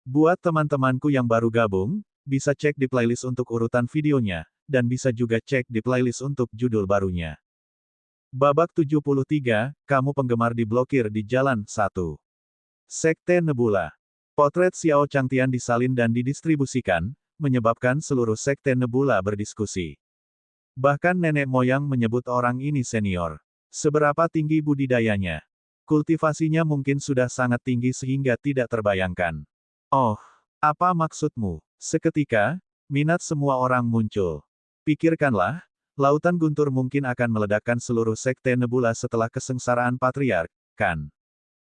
Buat teman-temanku yang baru gabung, bisa cek di playlist untuk urutan videonya, dan bisa juga cek di playlist untuk judul barunya. Babak 73, kamu penggemar diblokir di Jalan 1. Sekte Nebula. Potret Xiao Changtian disalin dan didistribusikan, menyebabkan seluruh Sekte Nebula berdiskusi. Bahkan nenek moyang menyebut orang ini senior. Seberapa tinggi budidayanya? Kultivasinya mungkin sudah sangat tinggi sehingga tidak terbayangkan. Oh, apa maksudmu? Seketika, minat semua orang muncul. Pikirkanlah, lautan guntur mungkin akan meledakkan seluruh Sekte Nebula setelah kesengsaraan patriark, kan?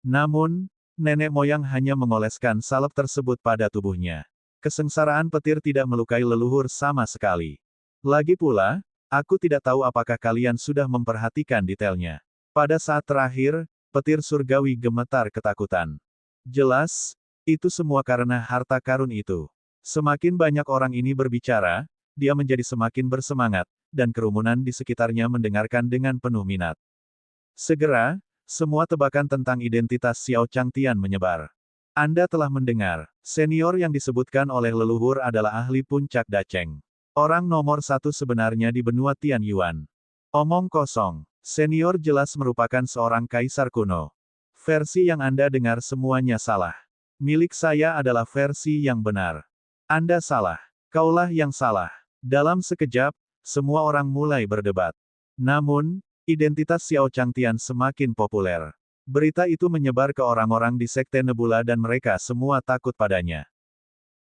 Namun, nenek moyang hanya mengoleskan salep tersebut pada tubuhnya. Kesengsaraan petir tidak melukai leluhur sama sekali. Lagi pula, aku tidak tahu apakah kalian sudah memperhatikan detailnya. Pada saat terakhir, petir surgawi gemetar ketakutan. Jelas, itu semua karena harta karun itu. Semakin banyak orang ini berbicara, dia menjadi semakin bersemangat, dan kerumunan di sekitarnya mendengarkan dengan penuh minat. Segera, semua tebakan tentang identitas Xiao Changtian menyebar. Anda telah mendengar, senior yang disebutkan oleh leluhur adalah ahli puncak Dacheng. Orang nomor satu sebenarnya di benua Tian Yuan. Omong kosong, senior jelas merupakan seorang kaisar kuno. Versi yang Anda dengar semuanya salah. Milik saya adalah versi yang benar. Anda salah. Kaulah yang salah. Dalam sekejap, semua orang mulai berdebat. Namun, identitas Xiao Changtian semakin populer. Berita itu menyebar ke orang-orang di Sekte Nebula dan mereka semua takut padanya.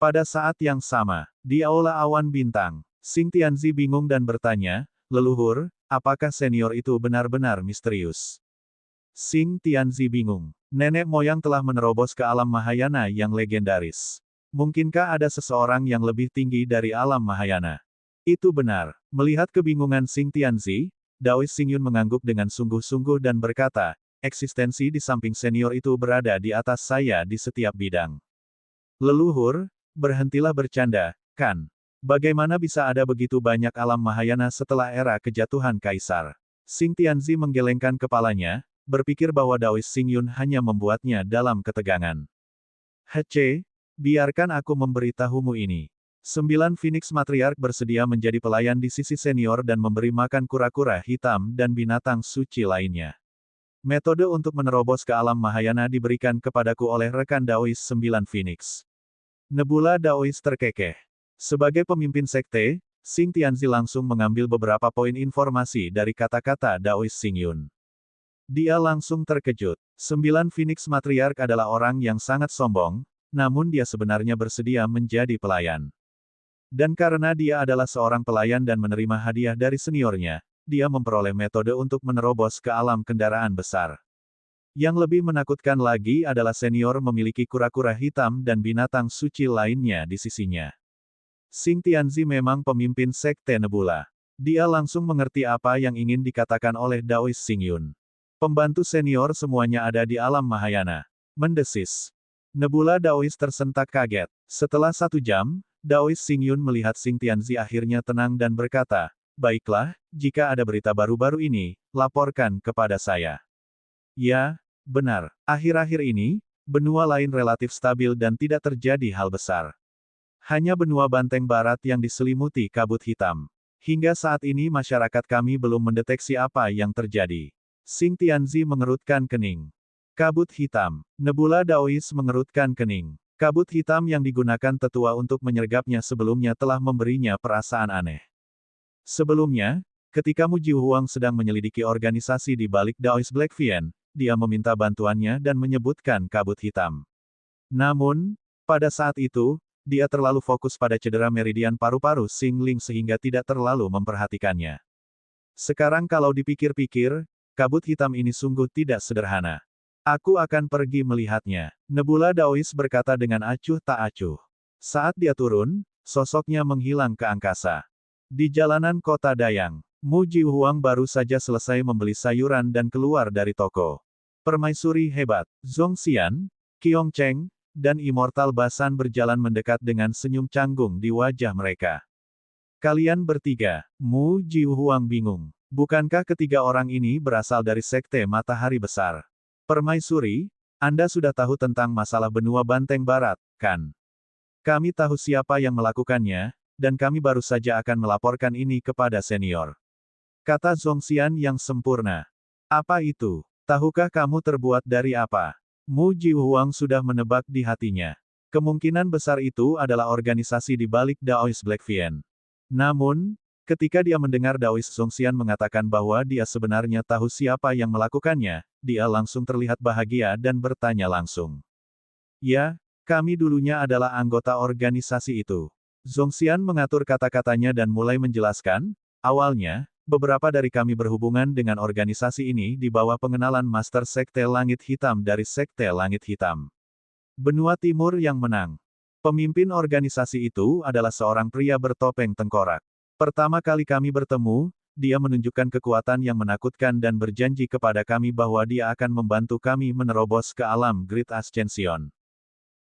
Pada saat yang sama, di Aula Awan Bintang, Xing Tianzi bingung dan bertanya, "Leluhur, apakah senior itu benar-benar misterius?" Xing Tianzi bingung. Nenek moyang telah menerobos ke alam Mahayana yang legendaris. Mungkinkah ada seseorang yang lebih tinggi dari alam Mahayana? Itu benar. Melihat kebingungan Xing Tianzi, Daois Xingyun mengangguk dengan sungguh-sungguh dan berkata, eksistensi di samping senior itu berada di atas saya di setiap bidang. Leluhur, berhentilah bercanda, kan? Bagaimana bisa ada begitu banyak alam Mahayana setelah era kejatuhan kaisar? Xing Tianzi menggelengkan kepalanya, berpikir bahwa Daois Xingyun hanya membuatnya dalam ketegangan. Hece, biarkan aku memberitahumu ini. 9 Phoenix Matriarch bersedia menjadi pelayan di sisi senior dan memberi makan kura-kura hitam dan binatang suci lainnya. Metode untuk menerobos ke alam Mahayana diberikan kepadaku oleh rekan Daois 9 Phoenix. Nebula Daois terkekeh. Sebagai pemimpin sekte, Xing Tianzi langsung mengambil beberapa poin informasi dari kata-kata Daois Xingyun. Dia langsung terkejut. 9 Phoenix Matriarch adalah orang yang sangat sombong, namun dia sebenarnya bersedia menjadi pelayan. Dan karena dia adalah seorang pelayan dan menerima hadiah dari seniornya, dia memperoleh metode untuk menerobos ke alam kendaraan besar. Yang lebih menakutkan lagi adalah senior memiliki kura-kura hitam dan binatang suci lainnya di sisinya. Xing Tianzi memang pemimpin Sekte Nebula. Dia langsung mengerti apa yang ingin dikatakan oleh Daois Xingyun. Pembantu senior semuanya ada di alam Mahayana. Mendesis. Nebula Daois tersentak kaget. Setelah 1 jam, Daois Xingyun melihat Xing Tianzi akhirnya tenang dan berkata, "Baiklah, jika ada berita baru-baru ini, laporkan kepada saya." Ya, benar. Akhir-akhir ini, benua lain relatif stabil dan tidak terjadi hal besar. Hanya benua Banteng Barat yang diselimuti kabut hitam. Hingga saat ini masyarakat kami belum mendeteksi apa yang terjadi. Xing Tianzi mengerutkan kening. Kabut hitam. Nebula Daois mengerutkan kening. Kabut hitam yang digunakan tetua untuk menyergapnya sebelumnya telah memberinya perasaan aneh. Sebelumnya, ketika Mu Jiuhuang sedang menyelidiki organisasi di balik Daois Black Vien, dia meminta bantuannya dan menyebutkan kabut hitam. Namun, pada saat itu, dia terlalu fokus pada cedera meridian paru-paru Xing Ling sehingga tidak terlalu memperhatikannya. Sekarang kalau dipikir-pikir, kabut hitam ini sungguh tidak sederhana. Aku akan pergi melihatnya. Nebula Daois berkata dengan acuh tak acuh. Saat dia turun, sosoknya menghilang ke angkasa. Di jalanan kota Dayang, Mu Jiuhuang baru saja selesai membeli sayuran dan keluar dari toko. Permaisuri hebat, Zhong Xian, Qiong Cheng, dan Immortal Basan berjalan mendekat dengan senyum canggung di wajah mereka. Kalian bertiga, Mu Jiuhuang bingung. Bukankah ketiga orang ini berasal dari Sekte Matahari Besar? Permaisuri, Anda sudah tahu tentang masalah benua Banteng Barat, kan? Kami tahu siapa yang melakukannya, dan kami baru saja akan melaporkan ini kepada senior. Kata Zhongxian yang sempurna. Apa itu? Tahukah kamu terbuat dari apa? Mu Jihuang sudah menebak di hatinya. Kemungkinan besar itu adalah organisasi di balik Daoist Black Vien. Namun, ketika dia mendengar Daoist Zhongxian mengatakan bahwa dia sebenarnya tahu siapa yang melakukannya, dia langsung terlihat bahagia dan bertanya langsung. Ya, kami dulunya adalah anggota organisasi itu. Zhongxian mengatur kata-katanya dan mulai menjelaskan, awalnya, beberapa dari kami berhubungan dengan organisasi ini di bawah pengenalan Master Sekte Langit Hitam dari Sekte Langit Hitam. Benua Timur yang menang. Pemimpin organisasi itu adalah seorang pria bertopeng tengkorak. Pertama kali kami bertemu, dia menunjukkan kekuatan yang menakutkan dan berjanji kepada kami bahwa dia akan membantu kami menerobos ke alam Great Ascension.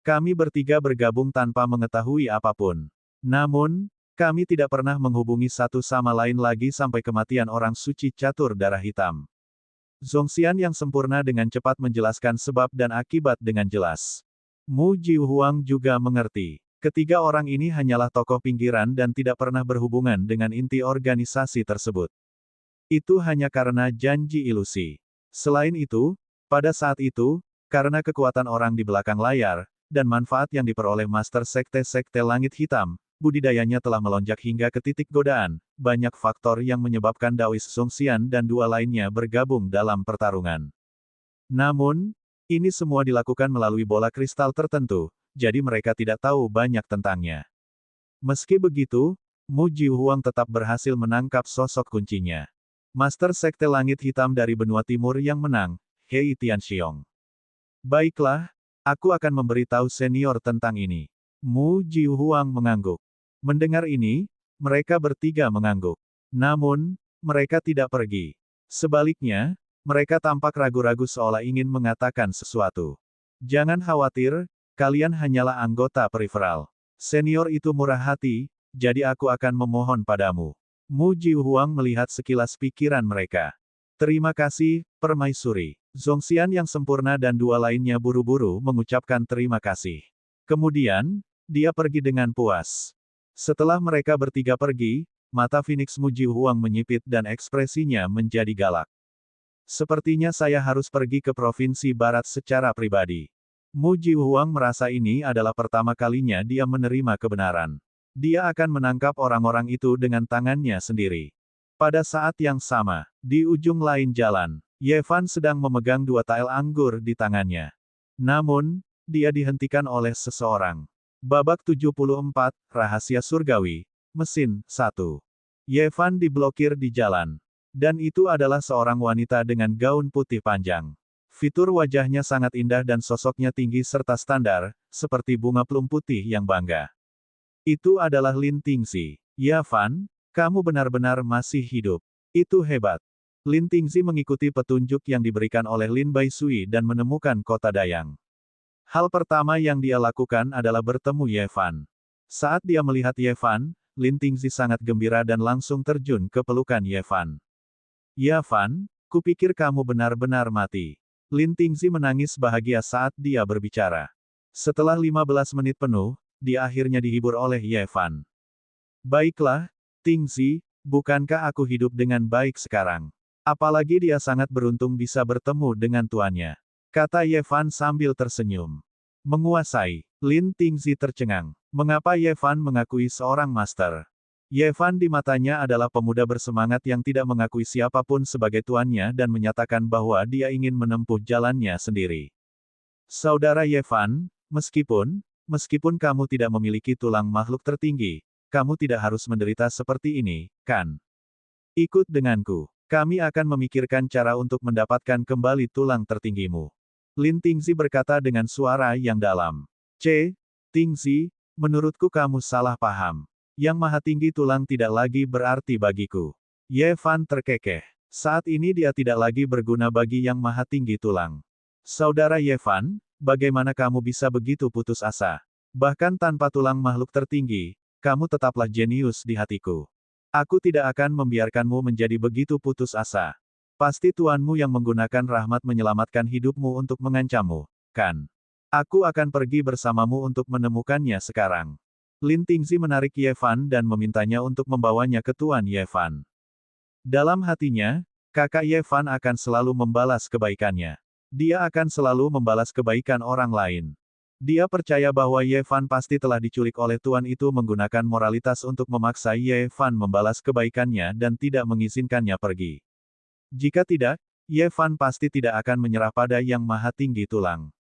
Kami bertiga bergabung tanpa mengetahui apapun. Namun, kami tidak pernah menghubungi satu sama lain lagi sampai kematian orang suci catur darah hitam. Zhongxian yang sempurna dengan cepat menjelaskan sebab dan akibat dengan jelas. Mu Jihuang juga mengerti. Ketiga orang ini hanyalah tokoh pinggiran dan tidak pernah berhubungan dengan inti organisasi tersebut. Itu hanya karena janji ilusi. Selain itu, pada saat itu, karena kekuatan orang di belakang layar, dan manfaat yang diperoleh Master Sekte-Sekte Langit Hitam, budidayanya telah melonjak hingga ke titik godaan, banyak faktor yang menyebabkan Daoist Zhongxian dan dua lainnya bergabung dalam pertarungan. Namun, ini semua dilakukan melalui bola kristal tertentu, jadi mereka tidak tahu banyak tentangnya. Meski begitu, Mu Jihuang tetap berhasil menangkap sosok kuncinya. Master Sekte Langit Hitam dari Benua Timur yang menang, Hei Tianxiong. Baiklah, aku akan memberitahu senior tentang ini. Mu Jihuang mengangguk. Mendengar ini, mereka bertiga mengangguk. Namun, mereka tidak pergi. Sebaliknya, mereka tampak ragu-ragu seolah ingin mengatakan sesuatu. Jangan khawatir, kalian hanyalah anggota periferal. Senior itu murah hati, jadi aku akan memohon padamu. Mu Jihuang melihat sekilas pikiran mereka. Terima kasih, Permaisuri. Zhongxian yang sempurna dan dua lainnya buru-buru mengucapkan terima kasih. Kemudian, dia pergi dengan puas. Setelah mereka bertiga pergi, mata Phoenix Mu Jihuang menyipit dan ekspresinya menjadi galak. Sepertinya saya harus pergi ke Provinsi Barat secara pribadi. Mu Jihuang merasa ini adalah pertama kalinya dia menerima kebenaran. Dia akan menangkap orang-orang itu dengan tangannya sendiri. Pada saat yang sama, di ujung lain jalan, Ye Fan sedang memegang dua tael anggur di tangannya. Namun, dia dihentikan oleh seseorang. Babak 74, Rahasia Surgawi, Mesin 1. Ye Fan diblokir di jalan. Dan itu adalah seorang wanita dengan gaun putih panjang. Fitur wajahnya sangat indah dan sosoknya tinggi serta standar, seperti bunga plum putih yang bangga. Itu adalah Lin Tingzi. Ya Fan, kamu benar-benar masih hidup. Itu hebat. Lin Tingzi mengikuti petunjuk yang diberikan oleh Lin Baisui dan menemukan kota Dayang. Hal pertama yang dia lakukan adalah bertemu Ye Fan. Saat dia melihat Ye Fan, Lin Tingzi sangat gembira dan langsung terjun ke pelukan Ye Fan. Ya Fan, kupikir kamu benar-benar mati. Lin Tingzi menangis bahagia saat dia berbicara. Setelah 15 menit penuh, dia akhirnya dihibur oleh Ye Fan. Baiklah, Tingzi, bukankah aku hidup dengan baik sekarang? Apalagi dia sangat beruntung bisa bertemu dengan tuannya. Kata Ye Fan sambil tersenyum. Menguasai. Lin Tingzi tercengang. Mengapa Ye Fan mengakui seorang master? Ye Fan di matanya adalah pemuda bersemangat yang tidak mengakui siapapun sebagai tuannya dan menyatakan bahwa dia ingin menempuh jalannya sendiri. Saudara Ye Fan, meskipun kamu tidak memiliki tulang makhluk tertinggi, kamu tidak harus menderita seperti ini, kan? Ikut denganku. Kami akan memikirkan cara untuk mendapatkan kembali tulang tertinggimu. Lin Tingzi berkata dengan suara yang dalam. Tingzi, menurutku kamu salah paham. Yang maha tinggi tulang tidak lagi berarti bagiku. Ye Fan terkekeh. Saat ini dia tidak lagi berguna bagi yang maha tinggi tulang. Saudara Ye Fan, bagaimana kamu bisa begitu putus asa? Bahkan tanpa tulang makhluk tertinggi, kamu tetaplah jenius di hatiku. Aku tidak akan membiarkanmu menjadi begitu putus asa. Pasti tuanmu yang menggunakan rahmat menyelamatkan hidupmu untuk mengancammu. Bukan. Aku akan pergi bersamamu untuk menemukannya sekarang. Lin Tingzi menarik Ye Fan dan memintanya untuk membawanya ke Tuan Ye Fan. Dalam hatinya, kakak Ye Fan akan selalu membalas kebaikannya. Dia akan selalu membalas kebaikan orang lain. Dia percaya bahwa Ye Fan pasti telah diculik oleh tuan itu menggunakan moralitas untuk memaksa Ye Fan membalas kebaikannya dan tidak mengizinkannya pergi. Jika tidak, Ye Fan pasti tidak akan menyerah pada Yang Maha Tinggi Tulang.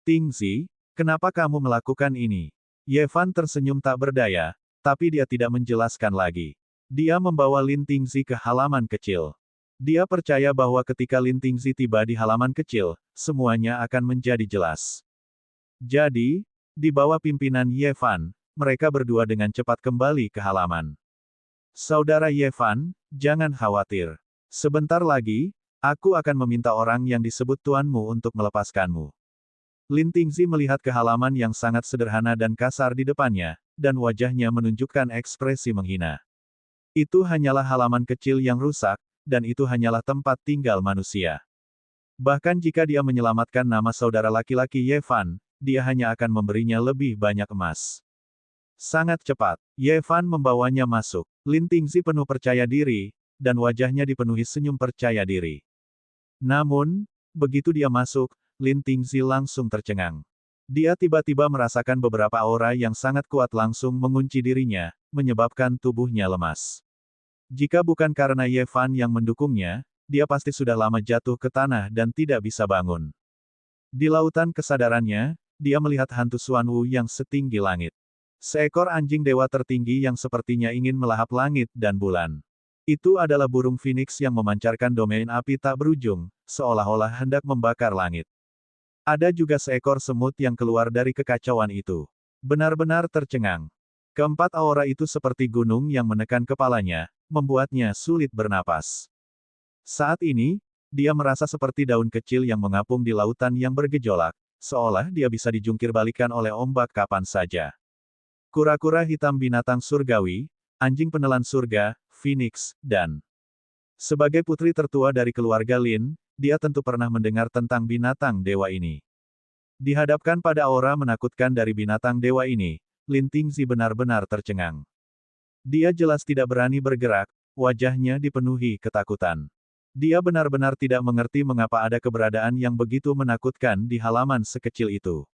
Tingzi, kenapa kamu melakukan ini? Ye Fan tersenyum tak berdaya, tapi dia tidak menjelaskan lagi. Dia membawa Lin Tingzi ke halaman kecil. Dia percaya bahwa ketika Lin Tingzi tiba di halaman kecil, semuanya akan menjadi jelas. Jadi, di bawah pimpinan Ye Fan, mereka berdua dengan cepat kembali ke halaman. Saudara Ye Fan, jangan khawatir. Sebentar lagi, aku akan meminta orang yang disebut tuanmu untuk melepaskanmu. Lin Tingzi melihat ke halaman yang sangat sederhana dan kasar di depannya, dan wajahnya menunjukkan ekspresi menghina. Itu hanyalah halaman kecil yang rusak, dan itu hanyalah tempat tinggal manusia. Bahkan jika dia menyelamatkan nama saudara laki-laki Ye Fan, dia hanya akan memberinya lebih banyak emas. Sangat cepat, Ye Fan membawanya masuk. Lin Tingzi penuh percaya diri, dan wajahnya dipenuhi senyum percaya diri. Namun, begitu dia masuk, Lin Tingzi langsung tercengang. Dia tiba-tiba merasakan beberapa aura yang sangat kuat langsung mengunci dirinya, menyebabkan tubuhnya lemas. Jika bukan karena Ye Fan yang mendukungnya, dia pasti sudah lama jatuh ke tanah dan tidak bisa bangun. Di lautan kesadarannya, dia melihat hantu Xuanwu yang setinggi langit. Seekor anjing dewa tertinggi yang sepertinya ingin melahap langit dan bulan. Itu adalah burung phoenix yang memancarkan domain api tak berujung, seolah-olah hendak membakar langit. Ada juga seekor semut yang keluar dari kekacauan itu. Benar-benar tercengang. Keempat aura itu seperti gunung yang menekan kepalanya, membuatnya sulit bernapas. Saat ini, dia merasa seperti daun kecil yang mengapung di lautan yang bergejolak, seolah dia bisa dijungkir balikan oleh ombak kapan saja. Kura-kura hitam binatang surgawi, anjing penelan surga, phoenix, dan sebagai putri tertua dari keluarga Lin, dia tentu pernah mendengar tentang binatang dewa ini. Dihadapkan pada aura menakutkan dari binatang dewa ini, Lin Tingzi benar-benar tercengang. Dia jelas tidak berani bergerak, wajahnya dipenuhi ketakutan. Dia benar-benar tidak mengerti mengapa ada keberadaan yang begitu menakutkan di halaman sekecil itu.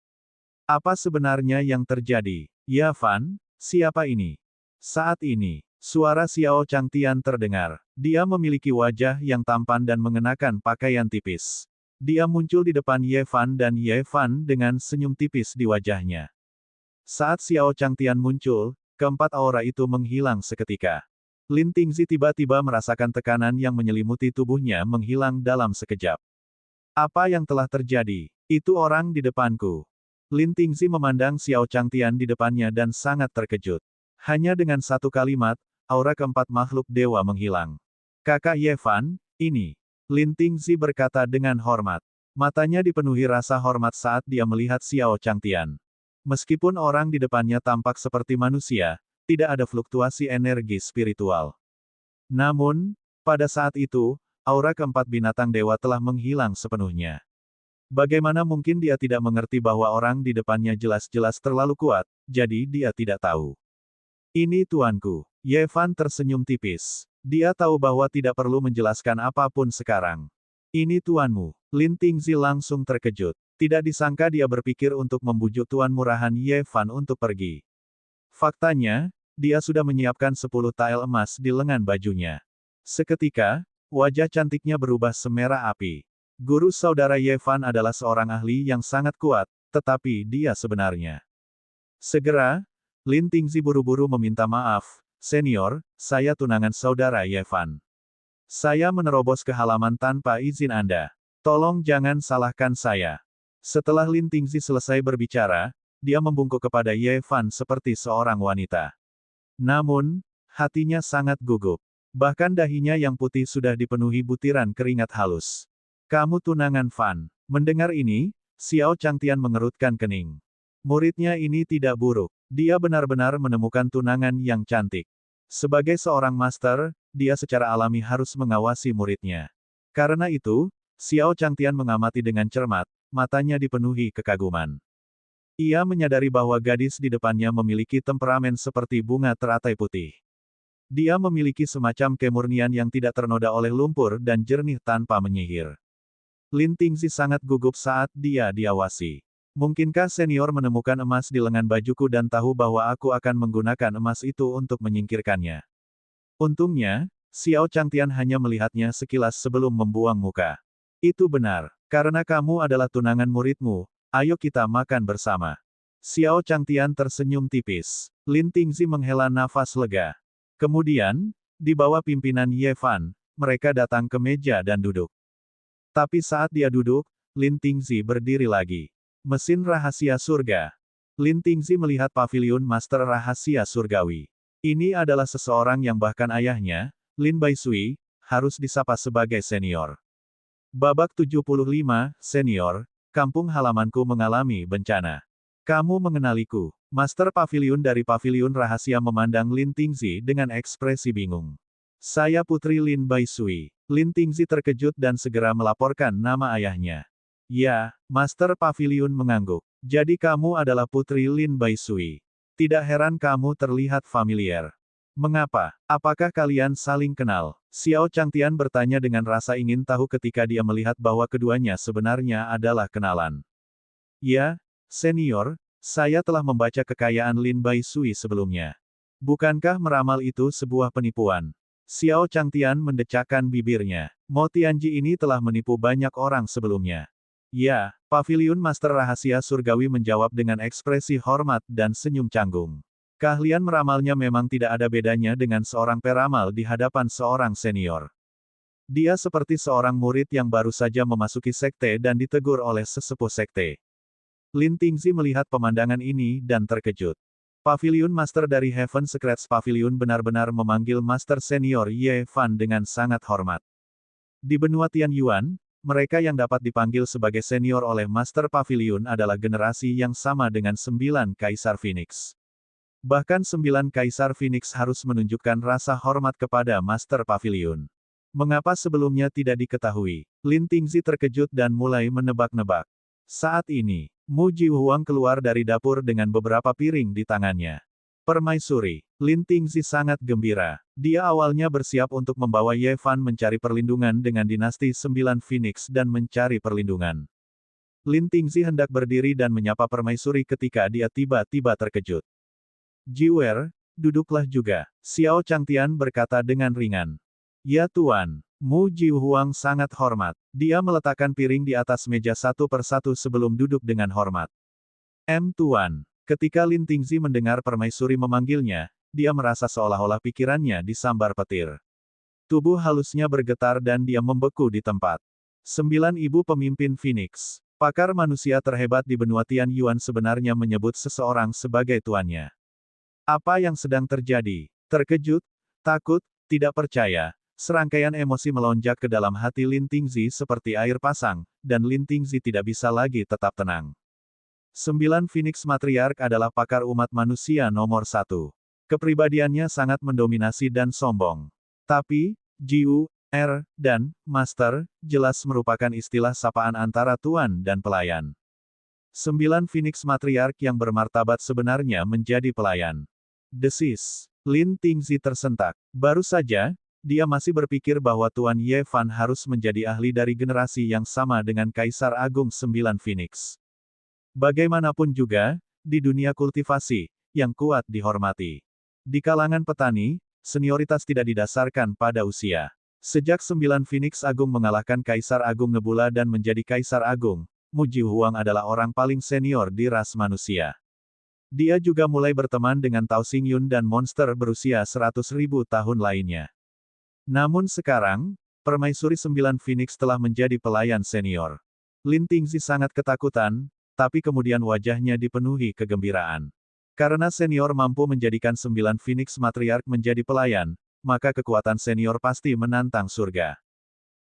Apa sebenarnya yang terjadi? Ya Fan, siapa ini? Saat ini, suara Xiao Changtian terdengar. Dia memiliki wajah yang tampan dan mengenakan pakaian tipis. Dia muncul di depan Ye Fan dan Ye Fan dengan senyum tipis di wajahnya. Saat Xiao Changtian muncul, keempat aura itu menghilang seketika. Lin Tingzi tiba-tiba merasakan tekanan yang menyelimuti tubuhnya menghilang dalam sekejap. Apa yang telah terjadi? Itu orang di depanku. Lin Tingzi memandang Xiao Changtian di depannya dan sangat terkejut. Hanya dengan satu kalimat, aura keempat makhluk dewa menghilang. Kakak Ye Fan, ini. Lin Tingzi berkata dengan hormat. Matanya dipenuhi rasa hormat saat dia melihat Xiao Changtian. Meskipun orang di depannya tampak seperti manusia, tidak ada fluktuasi energi spiritual. Namun, pada saat itu, aura keempat binatang dewa telah menghilang sepenuhnya. Bagaimana mungkin dia tidak mengerti bahwa orang di depannya jelas-jelas terlalu kuat, jadi dia tidak tahu. Ini tuanku. Ye Fan tersenyum tipis. Dia tahu bahwa tidak perlu menjelaskan apapun sekarang. Ini tuanmu. Lin Tingzi langsung terkejut. Tidak disangka dia berpikir untuk membujuk tuan murahan Ye Fan untuk pergi. Faktanya, dia sudah menyiapkan 10 tael emas di lengan bajunya. Seketika, wajah cantiknya berubah semerah api. Guru saudara Ye Fan adalah seorang ahli yang sangat kuat, tetapi dia sebenarnya. Segera, Lin Tingzi buru-buru meminta maaf, senior, saya tunangan saudara Ye Fan. Saya menerobos ke halaman tanpa izin Anda. Tolong jangan salahkan saya. Setelah Lin Tingzi selesai berbicara, dia membungkuk kepada Ye Fan seperti seorang wanita. Namun, hatinya sangat gugup. Bahkan dahinya yang putih sudah dipenuhi butiran keringat halus. Kamu tunangan Fan. Mendengar ini, Xiao Changtian mengerutkan kening. Muridnya ini tidak buruk. Dia benar-benar menemukan tunangan yang cantik. Sebagai seorang master, dia secara alami harus mengawasi muridnya. Karena itu, Xiao Changtian mengamati dengan cermat, matanya dipenuhi kekaguman. Ia menyadari bahwa gadis di depannya memiliki temperamen seperti bunga teratai putih. Dia memiliki semacam kemurnian yang tidak ternoda oleh lumpur dan jernih tanpa menyihir. Lin Tingzi sangat gugup saat dia diawasi. Mungkinkah senior menemukan emas di lengan bajuku dan tahu bahwa aku akan menggunakan emas itu untuk menyingkirkannya? Untungnya, Xiao Changtian hanya melihatnya sekilas sebelum membuang muka. Itu benar, karena kamu adalah tunangan muridmu, ayo kita makan bersama. Xiao Changtian tersenyum tipis. Lin Tingzi menghela nafas lega. Kemudian, di bawah pimpinan Ye Fan, mereka datang ke meja dan duduk. Tapi saat dia duduk, Lin Tingzi berdiri lagi. Mesin rahasia surga. Lin Tingzi melihat paviliun Master Rahasia Surgawi. Ini adalah seseorang yang bahkan ayahnya, Lin Baisui, harus disapa sebagai senior. Babak 75, Senior, kampung halamanku mengalami bencana. Kamu mengenaliku. Master Paviliun dari Paviliun Rahasia memandang Lin Tingzi dengan ekspresi bingung. Saya Putri Lin Baisui. Lin Tingzi terkejut dan segera melaporkan nama ayahnya. Ya, Master Paviliun mengangguk. Jadi kamu adalah Putri Lin Baisui. Tidak heran kamu terlihat familiar. Mengapa? Apakah kalian saling kenal? Xiao Changtian bertanya dengan rasa ingin tahu ketika dia melihat bahwa keduanya sebenarnya adalah kenalan. Ya, senior, saya telah membaca kekayaan Lin Baisui sebelumnya. Bukankah meramal itu sebuah penipuan? Xiao Changtian mendecakkan bibirnya. Mo Tianji ini telah menipu banyak orang sebelumnya. Ya, Paviliun Master Rahasia Surgawi menjawab dengan ekspresi hormat dan senyum canggung. Keahlian meramalnya memang tidak ada bedanya dengan seorang peramal di hadapan seorang senior. Dia seperti seorang murid yang baru saja memasuki sekte dan ditegur oleh sesepuh sekte. Lin Tingzi melihat pemandangan ini dan terkejut. Paviliun Master dari Heaven Secrets Paviliun benar-benar memanggil Master Senior Ye Fan dengan sangat hormat. Di benua Tianyuan, mereka yang dapat dipanggil sebagai senior oleh Master Paviliun adalah generasi yang sama dengan 9 Kaisar Phoenix. Bahkan 9 Kaisar Phoenix harus menunjukkan rasa hormat kepada Master Paviliun. Mengapa sebelumnya tidak diketahui? Lin Tingzi terkejut dan mulai menebak-nebak. Saat ini, Mu Jihuang keluar dari dapur dengan beberapa piring di tangannya. Permaisuri. Lin Tingzi sangat gembira. Dia awalnya bersiap untuk membawa Ye Fan mencari perlindungan dengan dinasti 9 Phoenix dan mencari perlindungan. Lin Tingzi hendak berdiri dan menyapa permaisuri ketika dia tiba-tiba terkejut. Jiwer, duduklah juga. Xiao Changtian berkata dengan ringan. Ya Tuan. Mu Jihuang sangat hormat. Dia meletakkan piring di atas meja satu persatu sebelum duduk dengan hormat. Tuan. Ketika Lin Tingzi mendengar permaisuri memanggilnya, dia merasa seolah-olah pikirannya disambar petir. Tubuh halusnya bergetar dan dia membeku di tempat. 9 ibu pemimpin Phoenix. Pakar manusia terhebat di benua Tianyuan sebenarnya menyebut seseorang sebagai tuannya. Apa yang sedang terjadi? Terkejut? Takut? Tidak percaya? Serangkaian emosi melonjak ke dalam hati Lin Tingzi seperti air pasang, dan Lin Tingzi tidak bisa lagi tetap tenang. 9 Phoenix Matriarch adalah pakar umat manusia nomor 1. Kepribadiannya sangat mendominasi dan sombong. Tapi, Jiu, dan Master, jelas merupakan istilah sapaan antara tuan dan pelayan. 9 Phoenix Matriarch yang bermartabat sebenarnya menjadi pelayan. Desis. Lin Tingzi tersentak. Baru saja, dia masih berpikir bahwa Tuan Ye Fan harus menjadi ahli dari generasi yang sama dengan Kaisar Agung 9 Phoenix. Bagaimanapun juga, di dunia kultivasi, yang kuat dihormati. Di kalangan petani, senioritas tidak didasarkan pada usia. Sejak 9 Phoenix Agung mengalahkan Kaisar Agung Nebula dan menjadi Kaisar Agung, Mu Jihuang adalah orang paling senior di ras manusia. Dia juga mulai berteman dengan Tao Xingyun dan monster berusia 100.000 tahun lainnya. Namun sekarang, permaisuri 9 Phoenix telah menjadi pelayan senior. Lin Tingzi sangat ketakutan, tapi kemudian wajahnya dipenuhi kegembiraan. Karena senior mampu menjadikan 9 Phoenix Matriarch menjadi pelayan, maka kekuatan senior pasti menantang surga.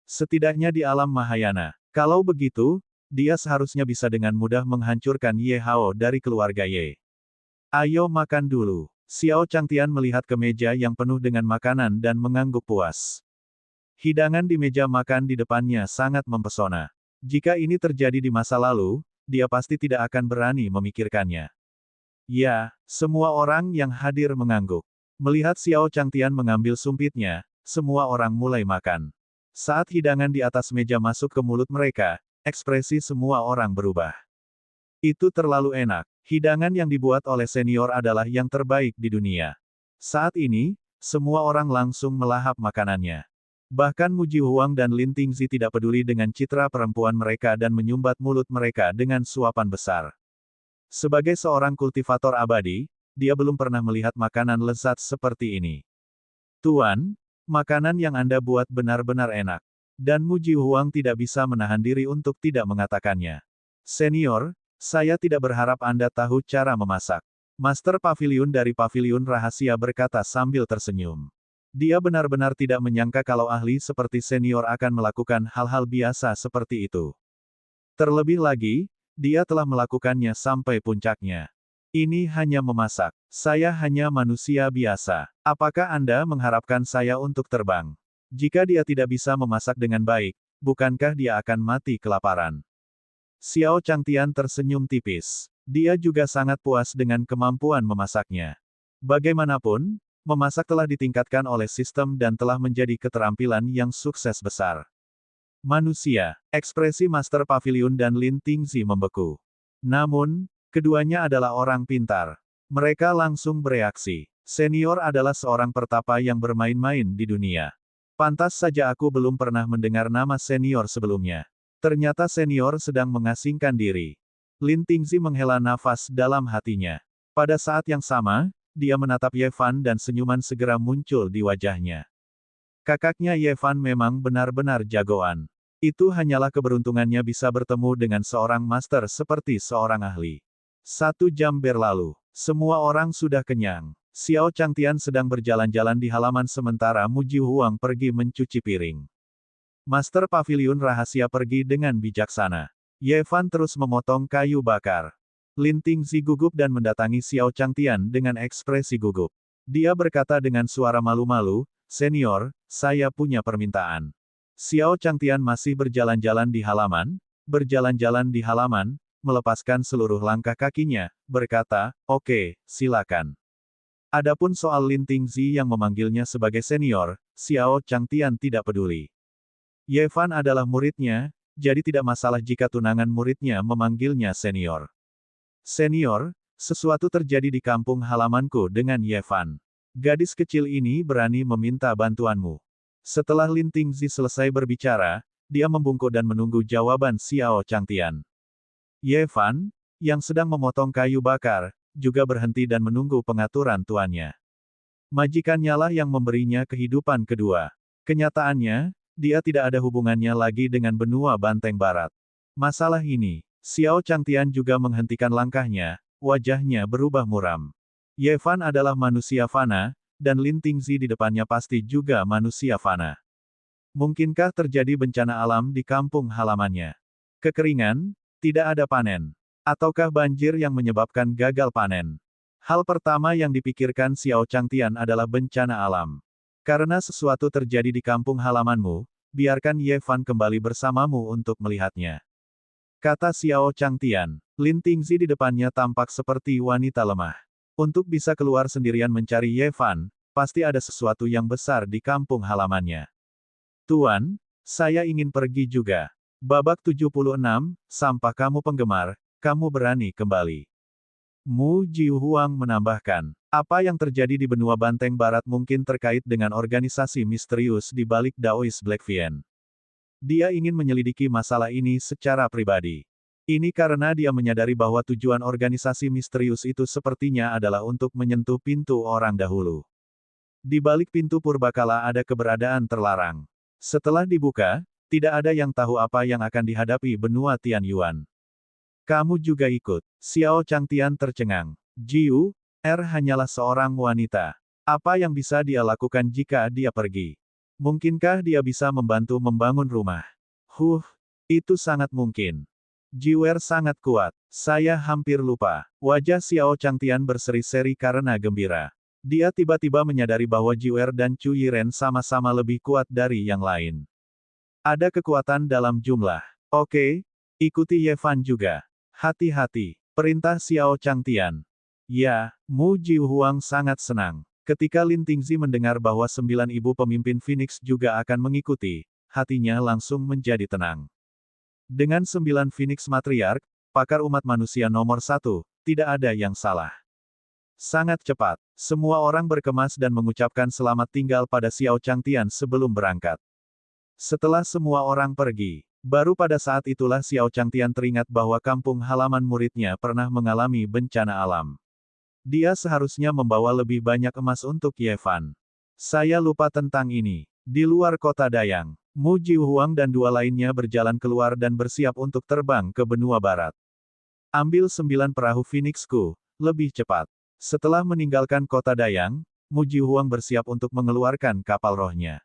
Setidaknya di alam Mahayana. Kalau begitu, dia seharusnya bisa dengan mudah menghancurkan Ye Hao dari keluarga Ye. Ayo makan dulu. Xiao Changtian melihat ke meja yang penuh dengan makanan dan mengangguk puas. Hidangan di meja makan di depannya sangat mempesona. Jika ini terjadi di masa lalu, dia pasti tidak akan berani memikirkannya. Ya, semua orang yang hadir mengangguk. Melihat Xiao Changtian mengambil sumpitnya, semua orang mulai makan. Saat hidangan di atas meja masuk ke mulut mereka, ekspresi semua orang berubah. Itu terlalu enak. Hidangan yang dibuat oleh senior adalah yang terbaik di dunia. Saat ini, semua orang langsung melahap makanannya. Bahkan Mu Jihuang dan Lin Tingzi tidak peduli dengan citra perempuan mereka dan menyumbat mulut mereka dengan suapan besar. Sebagai seorang kultivator abadi, dia belum pernah melihat makanan lezat seperti ini. Tuan, makanan yang Anda buat benar-benar enak. Dan Mu Jihuang tidak bisa menahan diri untuk tidak mengatakannya. Senior, saya tidak berharap Anda tahu cara memasak. Master Pavilion dari Pavilion Rahasia berkata sambil tersenyum. Dia benar-benar tidak menyangka kalau ahli seperti senior akan melakukan hal-hal biasa seperti itu. Terlebih lagi, dia telah melakukannya sampai puncaknya. Ini hanya memasak. Saya hanya manusia biasa. Apakah Anda mengharapkan saya untuk terbang? Jika dia tidak bisa memasak dengan baik, bukankah dia akan mati kelaparan? Xiao Changtian tersenyum tipis. Dia juga sangat puas dengan kemampuan memasaknya. Bagaimanapun, memasak telah ditingkatkan oleh sistem dan telah menjadi keterampilan yang sukses besar. Manusia, ekspresi Master Pavilion dan Lin Tingzi membeku. Namun, keduanya adalah orang pintar. Mereka langsung bereaksi. Senior adalah seorang pertapa yang bermain-main di dunia. Pantas saja aku belum pernah mendengar nama senior sebelumnya. Ternyata senior sedang mengasingkan diri. Lin Tingzi menghela nafas dalam hatinya. Pada saat yang sama, dia menatap Ye Fan dan senyuman segera muncul di wajahnya. Kakaknya Ye Fan memang benar-benar jagoan. Itu hanyalah keberuntungannya bisa bertemu dengan seorang master seperti seorang ahli. 1 jam berlalu. Semua orang sudah kenyang. Xiao Changtian sedang berjalan-jalan di halaman sementara Mu Jihuang pergi mencuci piring. Master Pavilion Rahasia pergi dengan bijaksana. Ye Fan terus memotong kayu bakar. Lin Tingzi gugup dan mendatangi Xiao Changtian dengan ekspresi gugup. Dia berkata dengan suara malu-malu, "Senior, saya punya permintaan." Xiao Changtian masih berjalan-jalan di halaman, melepaskan seluruh langkah kakinya, berkata, "Oke, silakan." Adapun soal Lin Tingzi yang memanggilnya sebagai senior, Xiao Changtian tidak peduli. Ye Fan adalah muridnya, jadi tidak masalah jika tunangan muridnya memanggilnya senior. Senior, sesuatu terjadi di kampung halamanku dengan Ye Fan. Gadis kecil ini berani meminta bantuanmu. Setelah Lin Tingzi selesai berbicara, dia membungkuk dan menunggu jawaban Xiao Changtian. Ye Fan, yang sedang memotong kayu bakar, juga berhenti dan menunggu pengaturan tuannya. Majikannya lah yang memberinya kehidupan kedua. Kenyataannya, dia tidak ada hubungannya lagi dengan benua Banteng Barat. Masalah ini, Xiao Changtian juga menghentikan langkahnya, wajahnya berubah muram. Ye Fan adalah manusia fana, dan Lin Tingzi di depannya pasti juga manusia fana. Mungkinkah terjadi bencana alam di kampung halamannya? Kekeringan, tidak ada panen. Ataukah banjir yang menyebabkan gagal panen? Hal pertama yang dipikirkan Xiao Changtian adalah bencana alam. Karena sesuatu terjadi di kampung halamanmu, biarkan Ye Fan kembali bersamamu untuk melihatnya. Kata Xiao Changtian. Lin Tingzi di depannya tampak seperti wanita lemah. Untuk bisa keluar sendirian mencari Ye Fan, pasti ada sesuatu yang besar di kampung halamannya. Tuan, saya ingin pergi juga. Babak 76, sampah kamu penggemar, kamu berani kembali. Mu Jihuang menambahkan, apa yang terjadi di benua Banteng Barat mungkin terkait dengan organisasi misterius di balik Daoist Black Vien. Dia ingin menyelidiki masalah ini secara pribadi. Ini karena dia menyadari bahwa tujuan organisasi misterius itu sepertinya adalah untuk menyentuh pintu orang dahulu. Di balik pintu purbakala ada keberadaan terlarang. Setelah dibuka, tidak ada yang tahu apa yang akan dihadapi benua Tianyuan. Kamu juga ikut. Xiao Changtian tercengang. Jiu, hanyalah seorang wanita. Apa yang bisa dia lakukan jika dia pergi? Mungkinkah dia bisa membantu membangun rumah? Itu sangat mungkin. Jiwer sangat kuat. Saya hampir lupa. Wajah Xiao Changtian berseri-seri karena gembira. Dia tiba-tiba menyadari bahwa Jiwer dan Chu Yiren sama-sama lebih kuat dari yang lain. Ada kekuatan dalam jumlah. Oke, ikuti Ye Fan juga. Hati-hati, perintah Xiao Changtian. Ya, Mu Jihuang sangat senang. Ketika Lin Tingzi mendengar bahwa 9 ibu pemimpin Phoenix juga akan mengikuti, hatinya langsung menjadi tenang. Dengan 9 Phoenix Matriarch, pakar umat manusia nomor 1, tidak ada yang salah. Sangat cepat, semua orang berkemas dan mengucapkan selamat tinggal pada Xiao Changtian sebelum berangkat. Setelah semua orang pergi, baru pada saat itulah Xiao Changtian teringat bahwa kampung halaman muridnya pernah mengalami bencana alam. Dia seharusnya membawa lebih banyak emas untuk Ye Fan. Saya lupa tentang ini. Di luar kota Dayang, Mu Jihuang dan 2 lainnya berjalan keluar dan bersiap untuk terbang ke benua barat. Ambil 9 perahu Phoenixku, lebih cepat. Setelah meninggalkan kota Dayang, Mu Jihuang bersiap untuk mengeluarkan kapal rohnya.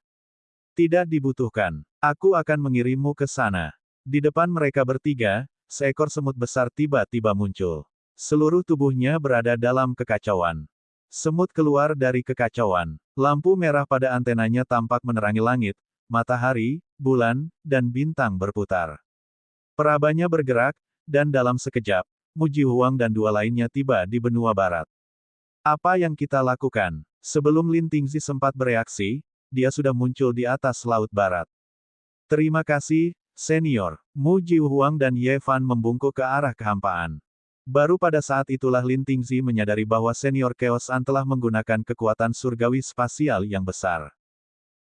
Tidak dibutuhkan. Aku akan mengirimmu ke sana. Di depan mereka bertiga, seekor semut besar tiba-tiba muncul. Seluruh tubuhnya berada dalam kekacauan. Semut keluar dari kekacauan. Lampu merah pada antenanya tampak menerangi langit, matahari, bulan, dan bintang berputar. Perabanya bergerak, dan dalam sekejap, Mu Jihuang dan 2 lainnya tiba di benua barat. Apa yang kita lakukan? Sebelum Lin Tingzi sempat bereaksi, dia sudah muncul di atas laut barat. Terima kasih, senior. Mu Jihuang dan Ye Fan membungkuk ke arah kehampaan. Baru pada saat itulah Lin Tingzi menyadari bahwa senior Chaos An telah menggunakan kekuatan surgawi spasial yang besar.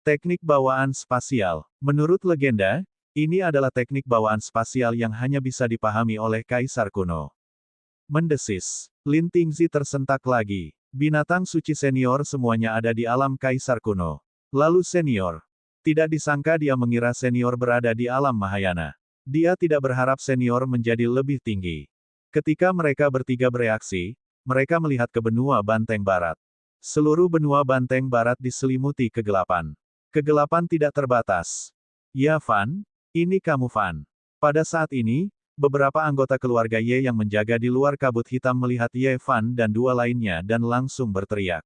Teknik bawaan spasial. Menurut legenda, ini adalah teknik bawaan spasial yang hanya bisa dipahami oleh kaisar kuno. Mendesis. Lin Tingzi tersentak lagi. Binatang suci senior semuanya ada di alam kaisar kuno. Lalu senior. Tidak disangka dia mengira senior berada di alam Mahayana. Dia tidak berharap senior menjadi lebih tinggi. Ketika mereka bertiga bereaksi, mereka melihat ke benua Banteng Barat. Seluruh benua Banteng Barat diselimuti kegelapan. Kegelapan tidak terbatas. Ya Fan, ini kamu Fan. Pada saat ini, beberapa anggota keluarga Ye yang menjaga di luar kabut hitam melihat Ye Fan dan 2 lainnya dan langsung berteriak.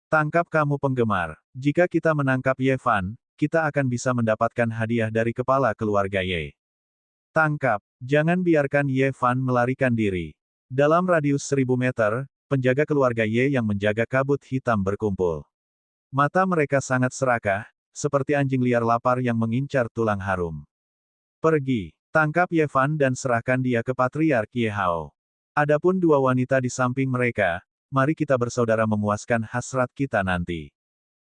Tangkap kamu penggemar. Jika kita menangkap Ye Fan, kita akan bisa mendapatkan hadiah dari kepala keluarga Ye. Tangkap, jangan biarkan Ye Fan melarikan diri. Dalam radius 1000 meter, penjaga keluarga Ye yang menjaga kabut hitam berkumpul. Mata mereka sangat serakah, seperti anjing liar lapar yang mengincar tulang harum. Pergi, tangkap Ye Fan dan serahkan dia ke Patriark Ye Hao. Adapun 2 wanita di samping mereka, mari kita bersaudara memuaskan hasrat kita nanti.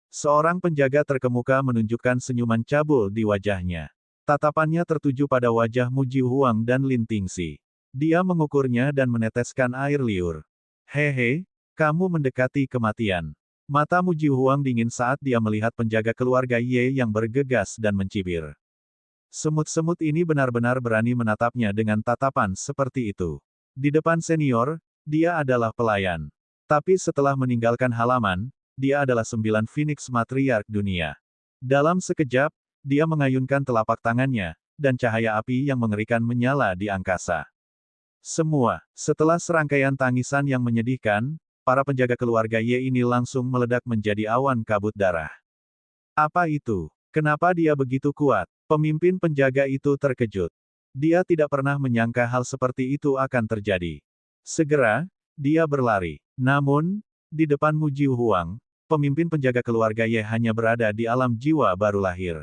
Seorang penjaga terkemuka menunjukkan senyuman cabul di wajahnya. Tatapannya tertuju pada wajah Mu Jihuang dan Lin Tingzi. Dia mengukurnya dan meneteskan air liur. Hehe, kamu mendekati kematian. Mata Mu Jihuang dingin saat dia melihat penjaga keluarga Ye yang bergegas dan mencibir. Semut-semut ini benar-benar berani menatapnya dengan tatapan seperti itu. Di depan senior, dia adalah pelayan. Tapi setelah meninggalkan halaman, dia adalah 9 Phoenix Matriarch dunia. Dalam sekejap, dia mengayunkan telapak tangannya, dan cahaya api yang mengerikan menyala di angkasa. Setelah serangkaian tangisan yang menyedihkan, para penjaga keluarga Ye ini langsung meledak menjadi awan kabut darah. Apa itu? Kenapa dia begitu kuat? Pemimpin penjaga itu terkejut. Dia tidak pernah menyangka hal seperti itu akan terjadi. Segera, dia berlari. Namun, di depan Mu Jihuang, pemimpin penjaga keluarga Ye hanya berada di alam jiwa baru lahir.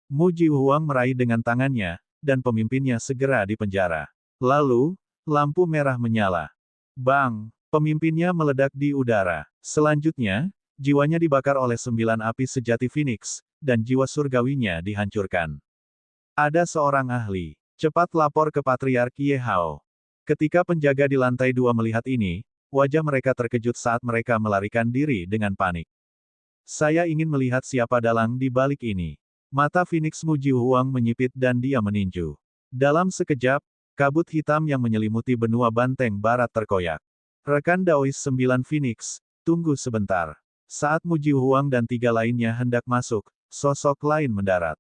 Mu Jihuang meraih dengan tangannya, dan pemimpinnya segera dipenjara. Lalu, lampu merah menyala. Bang! Pemimpinnya meledak di udara. Selanjutnya, jiwanya dibakar oleh 9 api sejati Phoenix, dan jiwa surgawinya dihancurkan. Ada seorang ahli. Cepat lapor ke Patriark Ye Hao. Ketika penjaga di lantai 2 melihat ini, wajah mereka terkejut saat mereka melarikan diri dengan panik. Saya ingin melihat siapa dalang di balik ini. Mata Phoenix Mu Jihuang menyipit dan dia meninju. Dalam sekejap, kabut hitam yang menyelimuti benua Banteng Barat terkoyak. Rekan Daois 9 Phoenix, tunggu sebentar. Saat Mu Jihuang dan 3 lainnya hendak masuk, sosok lain mendarat.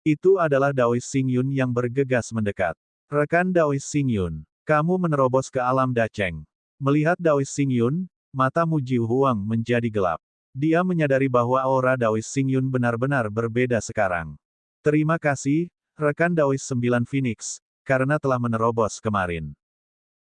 Itu adalah Daois Xingyun yang bergegas mendekat. Rekan Daois Xingyun, kamu menerobos ke alam Dacheng. Melihat Daois Xingyun, mata Mu Jihuang menjadi gelap. Dia menyadari bahwa aura Daois Xingyun benar-benar berbeda sekarang. Terima kasih, Rekan Daois 9 Phoenix, karena telah menerobos kemarin.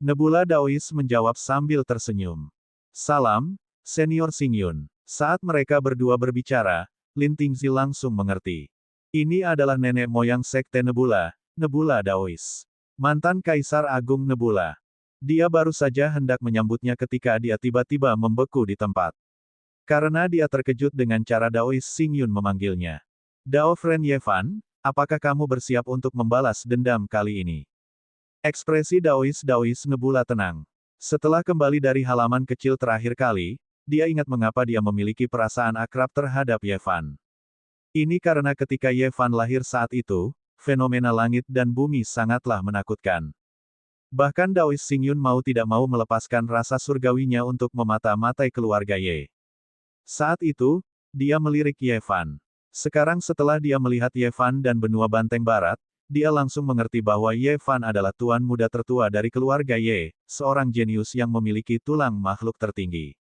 Nebula Daois menjawab sambil tersenyum. Salam, Senior Xingyun. Saat mereka berdua berbicara, Lin Tingzi langsung mengerti. Ini adalah nenek moyang Sekte Nebula, Nebula Daois. Mantan Kaisar Agung Nebula. Dia baru saja hendak menyambutnya ketika dia tiba-tiba membeku di tempat. Karena dia terkejut dengan cara Daois Xingyun memanggilnya. Dao Friend Yefan, apakah kamu bersiap untuk membalas dendam kali ini? Ekspresi Daois Nebula tenang. Setelah kembali dari halaman kecil terakhir kali, dia ingat mengapa dia memiliki perasaan akrab terhadap Yefan. Ini karena ketika Yefan lahir saat itu, fenomena langit dan bumi sangatlah menakutkan. Bahkan Daois Xingyun mau tidak mau melepaskan rasa surgawinya untuk memata-matai keluarga Ye. Saat itu, dia melirik Yefan. Sekarang setelah dia melihat Yefan dan benua Banteng Barat, dia langsung mengerti bahwa Yefan adalah tuan muda tertua dari keluarga Ye, seorang jenius yang memiliki tulang makhluk tertinggi.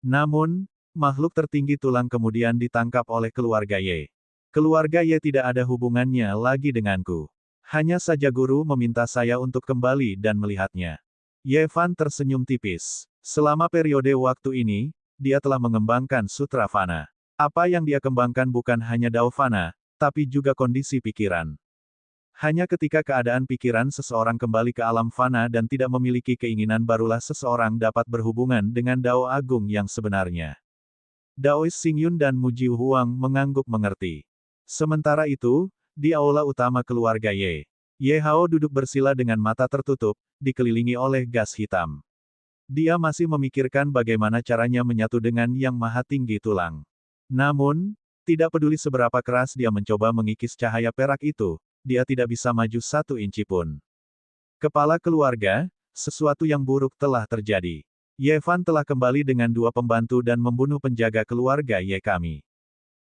Namun, makhluk tertinggi tulang kemudian ditangkap oleh keluarga Ye. Keluarga Ye tidak ada hubungannya lagi denganku. Hanya saja guru meminta saya untuk kembali dan melihatnya. Yefan tersenyum tipis. Selama periode waktu ini, dia telah mengembangkan Sutra Fana. Apa yang dia kembangkan bukan hanya Dao Fana, tapi juga kondisi pikiran. Hanya ketika keadaan pikiran seseorang kembali ke alam fana dan tidak memiliki keinginan barulah seseorang dapat berhubungan dengan Dao Agung yang sebenarnya. Daois Xingyun dan Muji Huang mengangguk mengerti. Sementara itu, di aula utama keluarga Ye, Ye Hao duduk bersila dengan mata tertutup, dikelilingi oleh gas hitam. Dia masih memikirkan bagaimana caranya menyatu dengan Yang Maha Tinggi Tulang. Namun, tidak peduli seberapa keras dia mencoba mengikis cahaya perak itu, dia tidak bisa maju 1 inci pun. Kepala keluarga, sesuatu yang buruk telah terjadi. Yefan telah kembali dengan 2 pembantu dan membunuh penjaga keluarga Ye kami.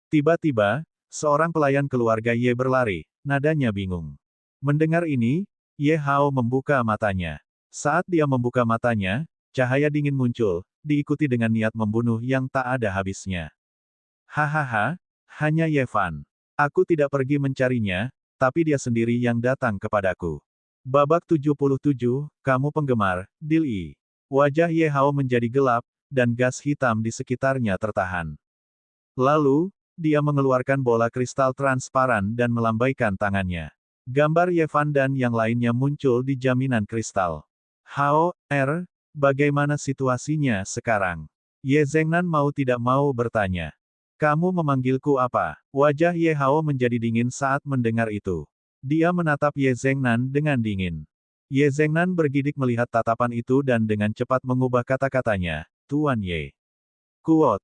Tiba-tiba, seorang pelayan keluarga Ye berlari, nadanya bingung. Mendengar ini, Ye Hao membuka matanya. Saat dia membuka matanya, cahaya dingin muncul, diikuti dengan niat membunuh yang tak ada habisnya. Hahaha, hanya Yefan. Aku tidak pergi mencarinya, tapi dia sendiri yang datang kepadaku. Babak 77, kamu penggemar, Dili. Wajah Ye Hao menjadi gelap, dan gas hitam di sekitarnya tertahan. Lalu, dia mengeluarkan bola kristal transparan dan melambaikan tangannya. Gambar Yefan dan yang lainnya muncul di jaminan kristal. Hao, bagaimana situasinya sekarang? Ye Zhengnan mau tidak mau bertanya. Kamu memanggilku apa? Wajah Ye Hao menjadi dingin saat mendengar itu. Dia menatap Ye Zhengnan dengan dingin. Ye Zhengnan bergidik melihat tatapan itu dan dengan cepat mengubah kata-katanya, Tuan Ye. Kuot.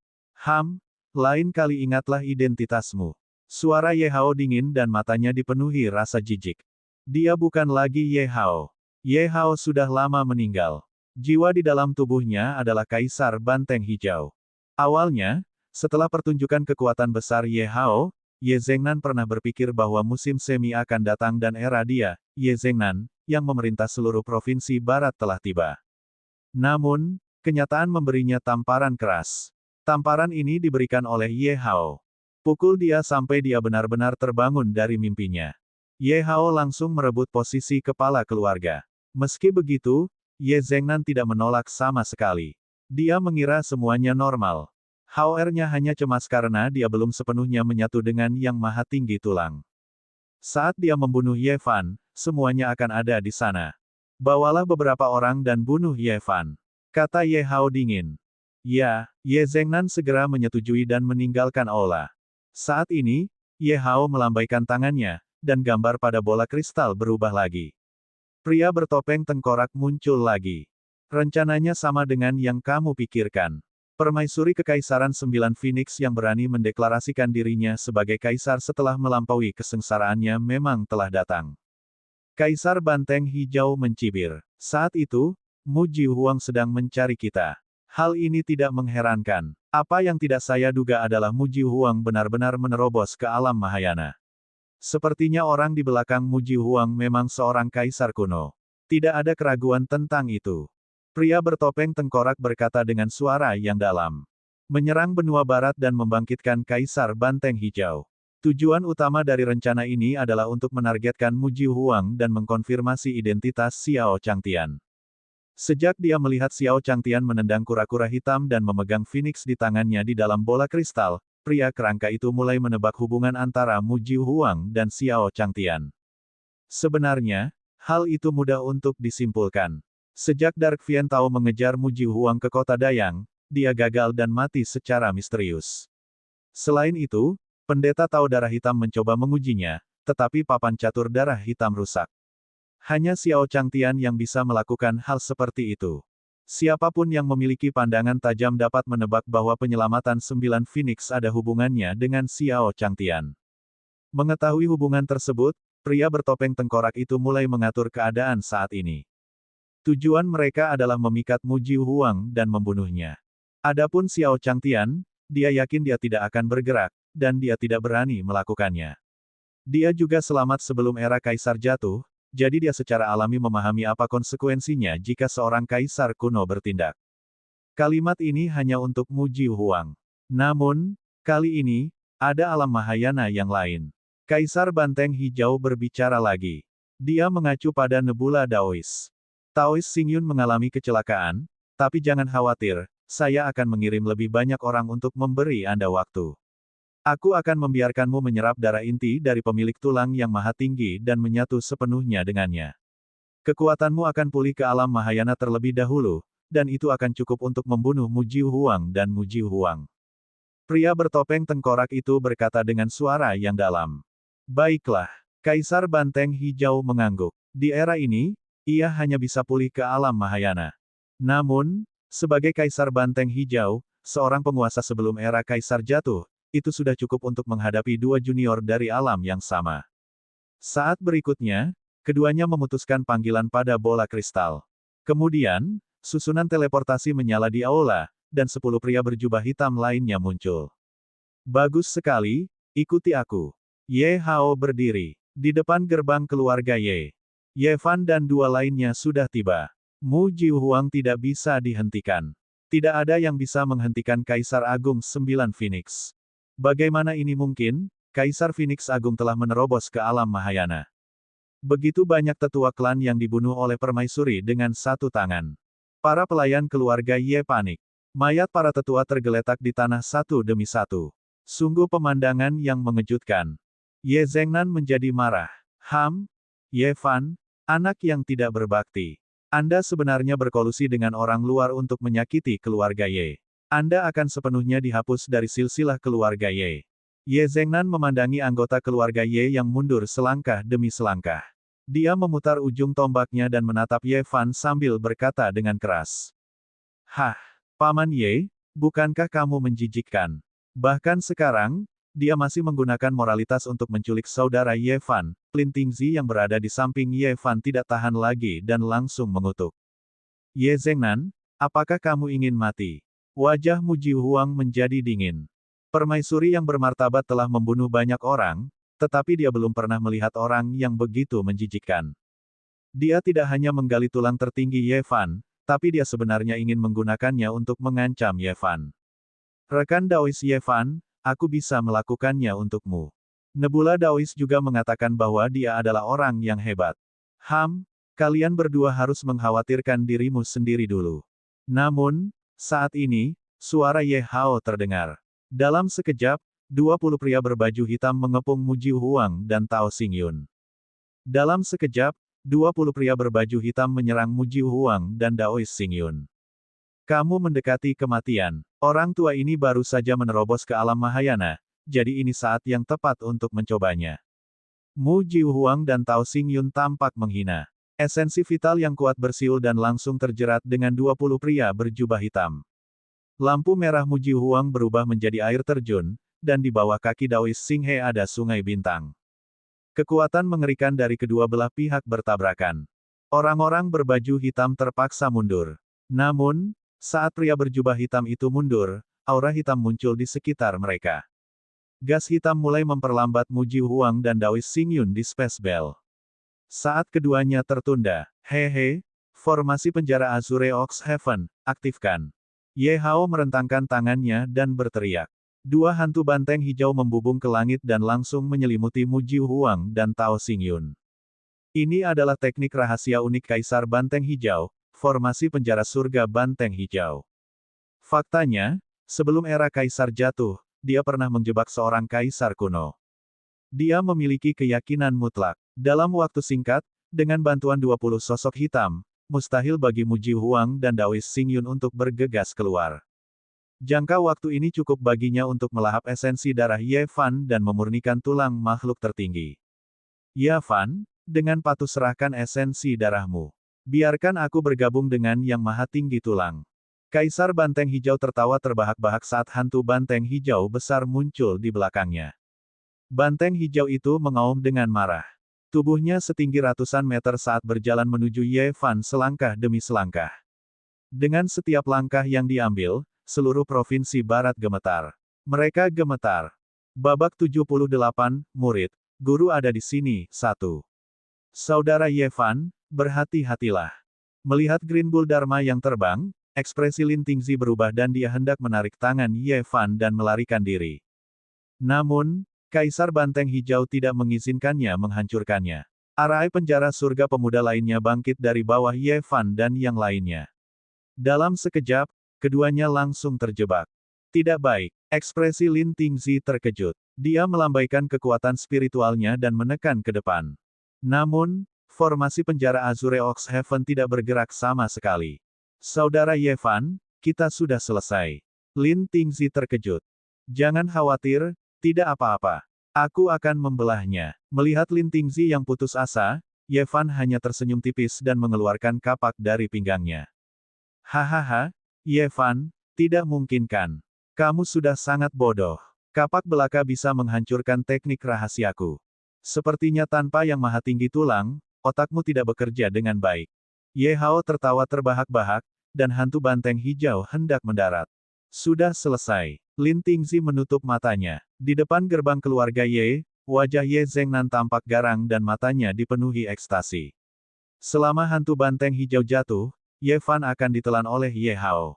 Lain kali ingatlah identitasmu. Suara Ye Hao dingin dan matanya dipenuhi rasa jijik. Dia bukan lagi Ye Hao. Ye Hao sudah lama meninggal. Jiwa di dalam tubuhnya adalah Kaisar Banteng Hijau. Awalnya, setelah pertunjukan kekuatan besar Ye Hao, Ye Zhengnan pernah berpikir bahwa musim semi akan datang dan era dia, Ye Zhengnan, yang memerintah seluruh provinsi barat telah tiba. Namun, kenyataan memberinya tamparan keras. Tamparan ini diberikan oleh Ye Hao. Pukul dia sampai dia benar-benar terbangun dari mimpinya. Ye Hao langsung merebut posisi kepala keluarga. Meski begitu, Ye Zhengnan tidak menolak sama sekali. Dia mengira semuanya normal. Hao-nya hanya cemas karena dia belum sepenuhnya menyatu dengan Yang Maha Tinggi Tulang. Saat dia membunuh Yefan, semuanya akan ada di sana. Bawalah beberapa orang dan bunuh Yefan. Kata Ye Hao dingin. Ya, Ye Zhengnan segera menyetujui dan meninggalkan aula. Saat ini, Ye Hao melambaikan tangannya, dan gambar pada bola kristal berubah lagi. Pria bertopeng tengkorak muncul lagi. Rencananya sama dengan yang kamu pikirkan. Permaisuri Kekaisaran 9 Phoenix yang berani mendeklarasikan dirinya sebagai kaisar setelah melampaui kesengsaraannya memang telah datang. Kaisar Banteng Hijau mencibir. Saat itu, Muji Huang sedang mencari kita. Hal ini tidak mengherankan. Apa yang tidak saya duga adalah Muji Huang benar-benar menerobos ke alam Mahayana. Sepertinya orang di belakang Muji Huang memang seorang kaisar kuno. Tidak ada keraguan tentang itu. Pria bertopeng tengkorak berkata dengan suara yang dalam. Menyerang benua barat dan membangkitkan Kaisar Banteng Hijau. Tujuan utama dari rencana ini adalah untuk menargetkan Mu Jihuang dan mengkonfirmasi identitas Xiao Changtian. Sejak dia melihat Xiao Changtian menendang kura-kura hitam dan memegang Phoenix di tangannya di dalam bola kristal, pria kerangka itu mulai menebak hubungan antara Mu Jihuang dan Xiao Changtian. Sebenarnya, hal itu mudah untuk disimpulkan. Sejak Dark Vian Tao mengejar Mu Jihuang ke kota Dayang, dia gagal dan mati secara misterius. Selain itu, Pendeta Tao Darah Hitam mencoba mengujinya, tetapi papan catur darah hitam rusak. Hanya Xiao Changtian yang bisa melakukan hal seperti itu. Siapapun yang memiliki pandangan tajam dapat menebak bahwa penyelamatan 9 Phoenix ada hubungannya dengan Xiao Changtian. Mengetahui hubungan tersebut, pria bertopeng tengkorak itu mulai mengatur keadaan saat ini. Tujuan mereka adalah memikat Mu Jihuang dan membunuhnya. Adapun Xiao Changtian, dia yakin dia tidak akan bergerak, dan dia tidak berani melakukannya. Dia juga selamat sebelum era kaisar jatuh, jadi dia secara alami memahami apa konsekuensinya jika seorang kaisar kuno bertindak. Kalimat ini hanya untuk Mu Jihuang. Namun, kali ini, ada alam Mahayana yang lain. Kaisar Banteng Hijau berbicara lagi. Dia mengacu pada nebula Daois. Taois Xingyun mengalami kecelakaan, tapi jangan khawatir, saya akan mengirim lebih banyak orang untuk memberi Anda waktu. Aku akan membiarkanmu menyerap darah inti dari pemilik tulang yang maha tinggi dan menyatu sepenuhnya dengannya. Kekuatanmu akan pulih ke alam Mahayana terlebih dahulu, dan itu akan cukup untuk membunuh Mu Jihuang dan Mu Jihuang. Pria bertopeng tengkorak itu berkata dengan suara yang dalam. Baiklah, Kaisar Banteng Hijau mengangguk. Di era ini, ia hanya bisa pulih ke alam Mahayana. Namun, sebagai Kaisar Banteng Hijau, seorang penguasa sebelum era Kaisar jatuh, itu sudah cukup untuk menghadapi dua junior dari alam yang sama. Saat berikutnya, keduanya memutuskan panggilan pada bola kristal. Kemudian, susunan teleportasi menyala di aula, dan 10 pria berjubah hitam lainnya muncul. Bagus sekali, ikuti aku. Ye Hao berdiri. Di depan gerbang keluarga Ye. Ye Fan dan dua lainnya sudah tiba. Mu Jihuang tidak bisa dihentikan. Tidak ada yang bisa menghentikan Kaisar Agung 9 Phoenix. Bagaimana ini mungkin? Kaisar Phoenix Agung telah menerobos ke alam Mahayana. Begitu banyak tetua klan yang dibunuh oleh permaisuri dengan satu tangan. Para pelayan keluarga Ye panik. Mayat para tetua tergeletak di tanah satu demi satu. Sungguh pemandangan yang mengejutkan. Ye Zhengnan menjadi marah. Ye Fan, anak yang tidak berbakti. Anda sebenarnya berkolusi dengan orang luar untuk menyakiti keluarga Ye. Anda akan sepenuhnya dihapus dari silsilah keluarga Ye. Ye Zhengnan memandangi anggota keluarga Ye yang mundur selangkah demi selangkah. Dia memutar ujung tombaknya dan menatap Ye Fan sambil berkata dengan keras. Hah, Paman Ye, bukankah kamu menjijikkan? Bahkan sekarang, dia masih menggunakan moralitas untuk menculik saudara Ye Fan. Lin Tingzi yang berada di samping Ye Fan tidak tahan lagi dan langsung mengutuk. Ye Zhengnan, apakah kamu ingin mati? Wajah Mu Jihuang menjadi dingin. Permaisuri yang bermartabat telah membunuh banyak orang, tetapi dia belum pernah melihat orang yang begitu menjijikkan. Dia tidak hanya menggali tulang tertinggi Ye Fan, tapi dia sebenarnya ingin menggunakannya untuk mengancam Ye Fan. Rekan Daois Ye Fan, aku bisa melakukannya untukmu. Nebula Daois juga mengatakan bahwa dia adalah orang yang hebat. Kalian berdua harus mengkhawatirkan dirimu sendiri dulu. Namun, saat ini, suara Ye Hao terdengar. Dalam sekejap, 20 pria berbaju hitam mengepung Mu Jihuang dan Tao Xingyun. Dalam sekejap, 20 pria berbaju hitam menyerang Mu Jihuang dan Daois Xingyun. Kamu mendekati kematian. Orang tua ini baru saja menerobos ke alam Mahayana, jadi ini saat yang tepat untuk mencobanya. Mu Jihuang dan Tao Xingyun tampak menghina. Esensi vital yang kuat bersiul dan langsung terjerat dengan 20 pria berjubah hitam. Lampu merah Mu Jihuang berubah menjadi air terjun, dan di bawah kaki Daois Xinghe ada sungai bintang. Kekuatan mengerikan dari kedua belah pihak bertabrakan. Orang-orang berbaju hitam terpaksa mundur. Namun, saat pria berjubah hitam itu mundur, aura hitam muncul di sekitar mereka. Gas hitam mulai memperlambat Mu Jihuang dan Daois Xingyun di Space Bell. Saat keduanya tertunda, formasi penjara Azure Ox Heaven, aktifkan. Ye Hao merentangkan tangannya dan berteriak. Dua hantu banteng hijau membubung ke langit dan langsung menyelimuti Mu Jiu Huang dan Tao Xingyun. Ini adalah teknik rahasia unik Kaisar Banteng Hijau, formasi penjara surga Banteng Hijau. Faktanya, sebelum era Kaisar jatuh, dia pernah menjebak seorang kaisar kuno. Dia memiliki keyakinan mutlak. Dalam waktu singkat, dengan bantuan 20 sosok hitam, mustahil bagi Mu Jiu Huang dan Dao Xingyun untuk bergegas keluar. Jangka waktu ini cukup baginya untuk melahap esensi darah Ye Fan dan memurnikan tulang makhluk tertinggi. Ye Fan, dengan patuh serahkan esensi darahmu. Biarkan aku bergabung dengan Yang Maha Tinggi Tulang. Kaisar Banteng Hijau tertawa terbahak-bahak saat hantu banteng hijau besar muncul di belakangnya. Banteng hijau itu mengaum dengan marah. Tubuhnya setinggi ratusan meter saat berjalan menuju Ye Fan selangkah demi selangkah. Dengan setiap langkah yang diambil, seluruh provinsi barat gemetar. Mereka gemetar. Babak 78, murid. Guru ada di sini, 1. Saudara Ye Fan, berhati-hatilah. Melihat Green Bull Dharma yang terbang, ekspresi Lin Tingzi berubah dan dia hendak menarik tangan Ye Fan dan melarikan diri. Namun, Kaisar Banteng Hijau tidak mengizinkannya menghancurkannya. Arai penjara surga pemuda lainnya bangkit dari bawah Ye Fan dan yang lainnya. Dalam sekejap, keduanya langsung terjebak. Tidak baik, ekspresi Lin Tingzi terkejut. Dia melambaikan kekuatan spiritualnya dan menekan ke depan. Namun, formasi penjara Azure Ox Heaven tidak bergerak sama sekali. Saudara Ye Fan, kita sudah selesai. Lin Tingzi terkejut. Jangan khawatir, tidak apa-apa. Aku akan membelahnya. Melihat Lin Tingzi yang putus asa, Ye Fan hanya tersenyum tipis dan mengeluarkan kapak dari pinggangnya. Hahaha, Ye Fan, tidak mungkin kan? Kamu sudah sangat bodoh. Kapak belaka bisa menghancurkan teknik rahasiaku. Sepertinya tanpa Yang Maha Tinggi Tulang, otakmu tidak bekerja dengan baik. Ye Hao tertawa terbahak-bahak, dan hantu banteng hijau hendak mendarat. Sudah selesai. Lin Tingzi menutup matanya. Di depan gerbang keluarga Ye, wajah Ye Zhengnan tampak garang dan matanya dipenuhi ekstasi. Selama hantu banteng hijau jatuh, Ye Fan akan ditelan oleh Ye Hao.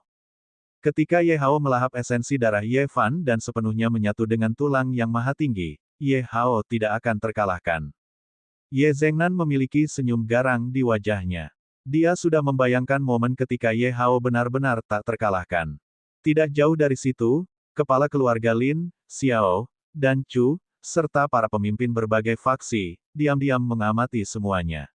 Ketika Ye Hao melahap esensi darah Ye Fan dan sepenuhnya menyatu dengan tulang Yang Maha Tinggi, Ye Hao tidak akan terkalahkan. Ye Zhengnan memiliki senyum garang di wajahnya. Dia sudah membayangkan momen ketika Ye Hao benar-benar tak terkalahkan. Tidak jauh dari situ, kepala keluarga Lin, Xiao, dan Chu, serta para pemimpin berbagai faksi, diam-diam mengamati semuanya.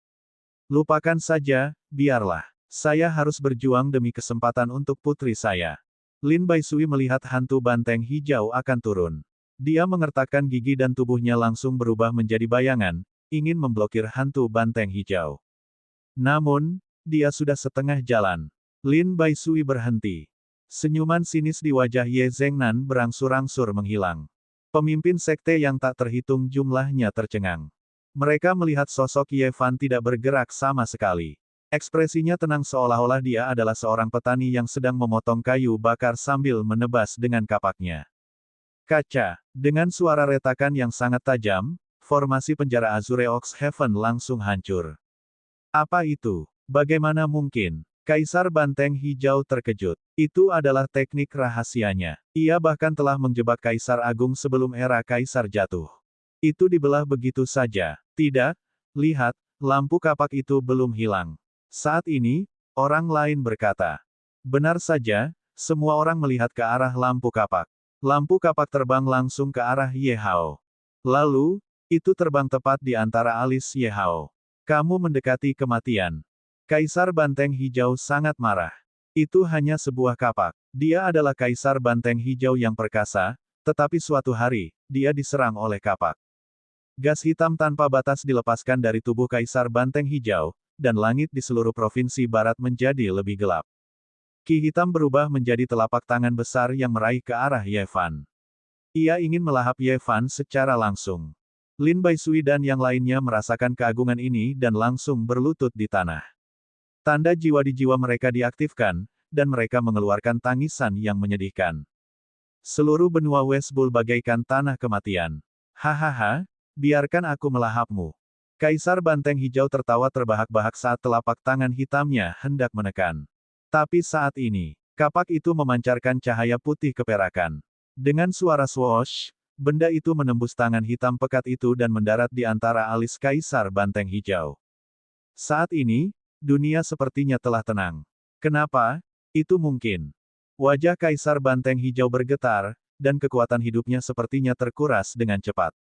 Lupakan saja, biarlah. Saya harus berjuang demi kesempatan untuk putri saya. Lin Baisui melihat hantu banteng hijau akan turun. Dia mengertakkan gigi dan tubuhnya langsung berubah menjadi bayangan, ingin memblokir hantu banteng hijau. Namun, dia sudah setengah jalan. Lin Baisui berhenti. Senyuman sinis di wajah Ye Zhengnan berangsur-angsur menghilang. Pemimpin sekte yang tak terhitung jumlahnya tercengang. Mereka melihat sosok Ye Fan tidak bergerak sama sekali. Ekspresinya tenang seolah-olah dia adalah seorang petani yang sedang memotong kayu bakar sambil menebas dengan kapaknya. Kaca. Dengan suara retakan yang sangat tajam, formasi penjara Azure Ox Heaven langsung hancur. Apa itu? Bagaimana mungkin? Kaisar Banteng Hijau terkejut. Itu adalah teknik rahasianya. Ia bahkan telah menjebak Kaisar Agung sebelum era Kaisar jatuh. Itu dibelah begitu saja. Tidak, lihat, lampu kapak itu belum hilang. Saat ini, orang lain berkata. Benar saja, semua orang melihat ke arah lampu kapak. Lampu kapak terbang langsung ke arah Ye Hao. Lalu, itu terbang tepat di antara alis Ye Hao. Kamu mendekati kematian. Kaisar Banteng Hijau sangat marah. Itu hanya sebuah kapak. Dia adalah Kaisar Banteng Hijau yang perkasa, tetapi suatu hari, dia diserang oleh kapak. Gas hitam tanpa batas dilepaskan dari tubuh Kaisar Banteng Hijau, dan langit di seluruh provinsi barat menjadi lebih gelap. Ki hitam berubah menjadi telapak tangan besar yang meraih ke arah Ye Fan. Ia ingin melahap Ye Fan secara langsung. Lin Baisui dan yang lainnya merasakan keagungan ini dan langsung berlutut di tanah. Tanda jiwa di jiwa mereka diaktifkan, dan mereka mengeluarkan tangisan yang menyedihkan. Seluruh benua West Bull bagaikan tanah kematian. Hahaha, biarkan aku melahapmu. Kaisar Banteng Hijau tertawa terbahak-bahak saat telapak tangan hitamnya hendak menekan. Tapi saat ini, kapak itu memancarkan cahaya putih keperakan. Dengan suara swoosh, benda itu menembus tangan hitam pekat itu dan mendarat di antara alis Kaisar Banteng Hijau. Saat ini, dunia sepertinya telah tenang. Kenapa? Itu mungkin. Wajah Kaisar Banteng Hijau bergetar, dan kekuatan hidupnya sepertinya terkuras dengan cepat.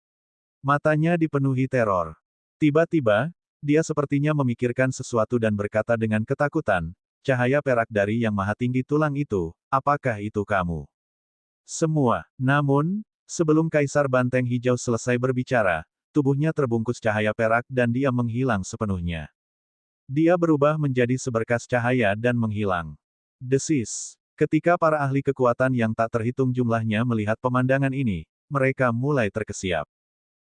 Matanya dipenuhi teror. Tiba-tiba, dia sepertinya memikirkan sesuatu dan berkata dengan ketakutan, "Cahaya perak dari Yang Maha Tinggi Tulang itu, apakah itu kamu?" Semua. Namun, sebelum Kaisar Banteng Hijau selesai berbicara, tubuhnya terbungkus cahaya perak dan dia menghilang sepenuhnya. Dia berubah menjadi seberkas cahaya dan menghilang. Desis. Ketika para ahli kekuatan yang tak terhitung jumlahnya melihat pemandangan ini, mereka mulai terkesiap.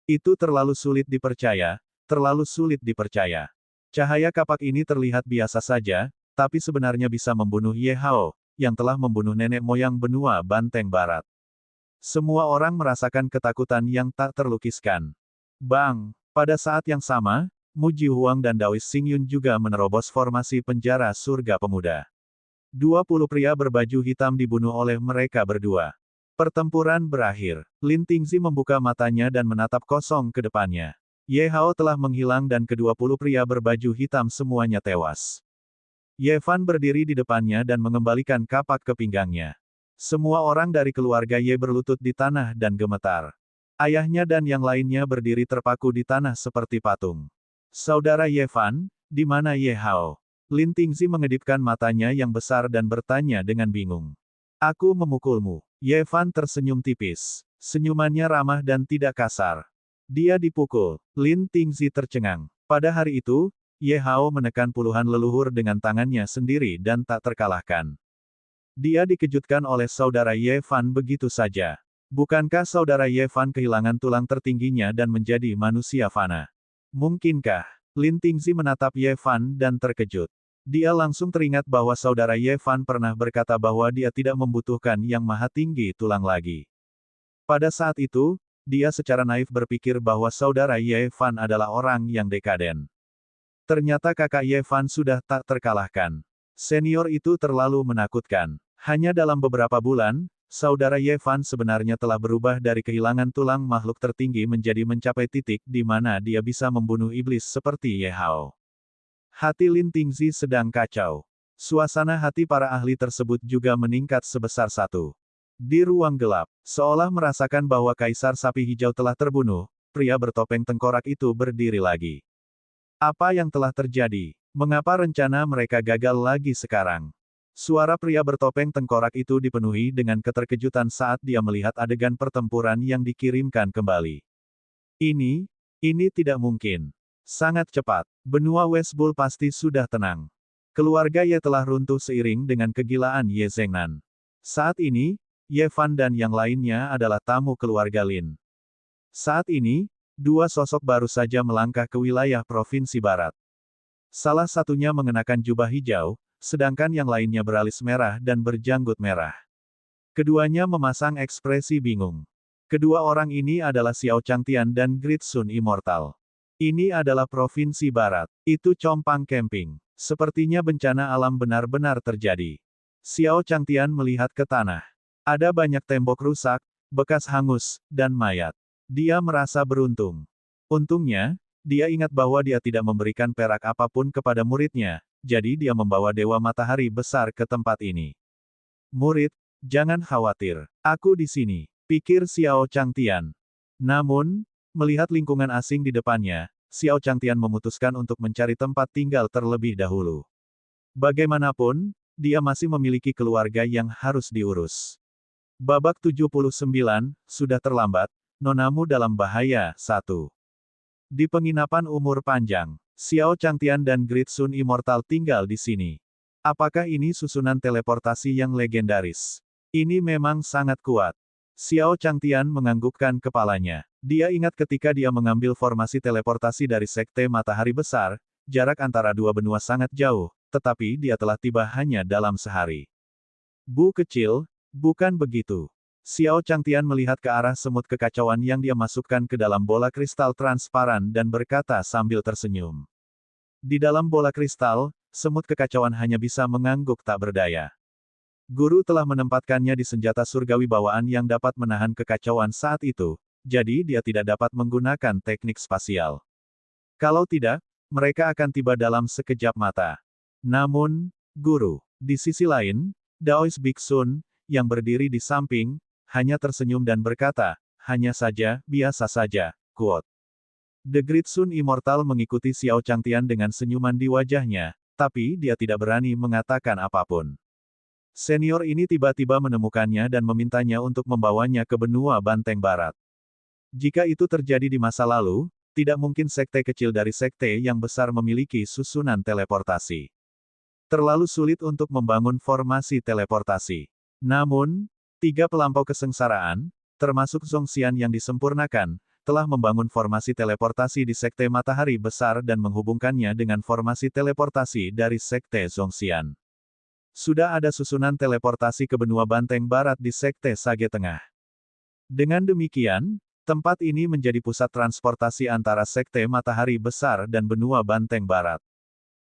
Itu terlalu sulit dipercaya, terlalu sulit dipercaya. Cahaya kapak ini terlihat biasa saja, tapi sebenarnya bisa membunuh Ye Hao, yang telah membunuh nenek moyang benua Banteng Barat. Semua orang merasakan ketakutan yang tak terlukiskan. Bang! Pada saat yang sama, Mu Jihuang dan Daois Xingyun juga menerobos formasi penjara surga pemuda. 20 pria berbaju hitam dibunuh oleh mereka berdua. Pertempuran berakhir. Lin Tingzi membuka matanya dan menatap kosong ke depannya. Ye Hao telah menghilang dan ke-20 pria berbaju hitam semuanya tewas. Ye Fan berdiri di depannya dan mengembalikan kapak ke pinggangnya. Semua orang dari keluarga Ye berlutut di tanah dan gemetar. Ayahnya dan yang lainnya berdiri terpaku di tanah seperti patung. Saudara Ye Fan, di mana Ye Hao? Lin Tingzi mengedipkan matanya yang besar dan bertanya dengan bingung. Aku memukulmu. Ye Fan tersenyum tipis. Senyumannya ramah dan tidak kasar. Dia dipukul. Lin Tingzi tercengang. Pada hari itu, Ye Hao menekan puluhan leluhur dengan tangannya sendiri dan tak terkalahkan. Dia dikejutkan oleh saudara Ye Fan begitu saja. Bukankah saudara Ye Fan kehilangan tulang tertingginya dan menjadi manusia fana? Mungkinkah? Lin Tingzi menatap Ye Fan dan terkejut. Dia langsung teringat bahwa saudara Ye Fan pernah berkata bahwa dia tidak membutuhkan Yang Maha Tinggi Tulang lagi. Pada saat itu, dia secara naif berpikir bahwa saudara Ye Fan adalah orang yang dekaden. Ternyata kakak Ye Fan sudah tak terkalahkan. Senior itu terlalu menakutkan. Hanya dalam beberapa bulan, saudara Ye Fan sebenarnya telah berubah dari kehilangan tulang makhluk tertinggi menjadi mencapai titik di mana dia bisa membunuh iblis seperti Ye Hao. Hati Lin Tingzi sedang kacau. Suasana hati para ahli tersebut juga meningkat sebesar satu. Di ruang gelap, seolah merasakan bahwa Kaisar Sapi Hijau telah terbunuh, pria bertopeng tengkorak itu berdiri lagi. Apa yang telah terjadi? Mengapa rencana mereka gagal lagi sekarang? Suara pria bertopeng tengkorak itu dipenuhi dengan keterkejutan saat dia melihat adegan pertempuran yang dikirimkan kembali. Ini tidak mungkin. Sangat cepat. Benua West Bull pasti sudah tenang. Keluarga Ye telah runtuh seiring dengan kegilaan Ye Zhengnan. Saat ini, Ye Fan dan yang lainnya adalah tamu keluarga Lin. Saat ini, dua sosok baru saja melangkah ke wilayah Provinsi Barat. Salah satunya mengenakan jubah hijau, sedangkan yang lainnya beralis merah dan berjanggut merah. Keduanya memasang ekspresi bingung. Kedua orang ini adalah Xiao Changtian dan Great Sun Immortal. Ini adalah Provinsi Barat. Itu Compang Camping. Sepertinya bencana alam benar-benar terjadi. Xiao Changtian melihat ke tanah. Ada banyak tembok rusak, bekas hangus, dan mayat. Dia merasa beruntung. Untungnya, dia ingat bahwa dia tidak memberikan perak apapun kepada muridnya, jadi dia membawa Dewa Matahari besar ke tempat ini. Murid, jangan khawatir. Aku di sini, pikir Xiao Changtian. Namun, melihat lingkungan asing di depannya, Xiao Changtian memutuskan untuk mencari tempat tinggal terlebih dahulu. Bagaimanapun, dia masih memiliki keluarga yang harus diurus. Babak 79, sudah terlambat, nonamu dalam bahaya, 1. Di penginapan umur panjang, Xiao Changtian dan Great Sun Immortal tinggal di sini. Apakah ini susunan teleportasi yang legendaris? Ini memang sangat kuat. Xiao Changtian menganggukkan kepalanya. Dia ingat ketika dia mengambil formasi teleportasi dari Sekte Matahari Besar, jarak antara dua benua sangat jauh, tetapi dia telah tiba hanya dalam sehari. Bu kecil, bukan begitu. Xiao Changtian melihat ke arah semut kekacauan yang dia masukkan ke dalam bola kristal transparan dan berkata sambil tersenyum. Di dalam bola kristal, semut kekacauan hanya bisa mengangguk tak berdaya. Guru telah menempatkannya di senjata surgawi bawaan yang dapat menahan kekacauan saat itu, jadi dia tidak dapat menggunakan teknik spasial. Kalau tidak, mereka akan tiba dalam sekejap mata. Namun, guru, di sisi lain, Daoist Biksun, yang berdiri di samping, hanya tersenyum dan berkata, hanya saja, biasa saja, quote. The Great Sun Immortal mengikuti Xiao Changtian dengan senyuman di wajahnya, tapi dia tidak berani mengatakan apapun. Senior ini tiba-tiba menemukannya dan memintanya untuk membawanya ke benua Banteng Barat. Jika itu terjadi di masa lalu, tidak mungkin sekte kecil dari sekte yang besar memiliki susunan teleportasi. Terlalu sulit untuk membangun formasi teleportasi. Namun, 3 pelampau kesengsaraan, termasuk Zhongxian yang disempurnakan, telah membangun formasi teleportasi di sekte Matahari Besar dan menghubungkannya dengan formasi teleportasi dari sekte Zhongxian. Sudah ada susunan teleportasi ke benua Banteng Barat di sekte Sage Tengah. Dengan demikian, tempat ini menjadi pusat transportasi antara sekte Matahari Besar dan benua Banteng Barat.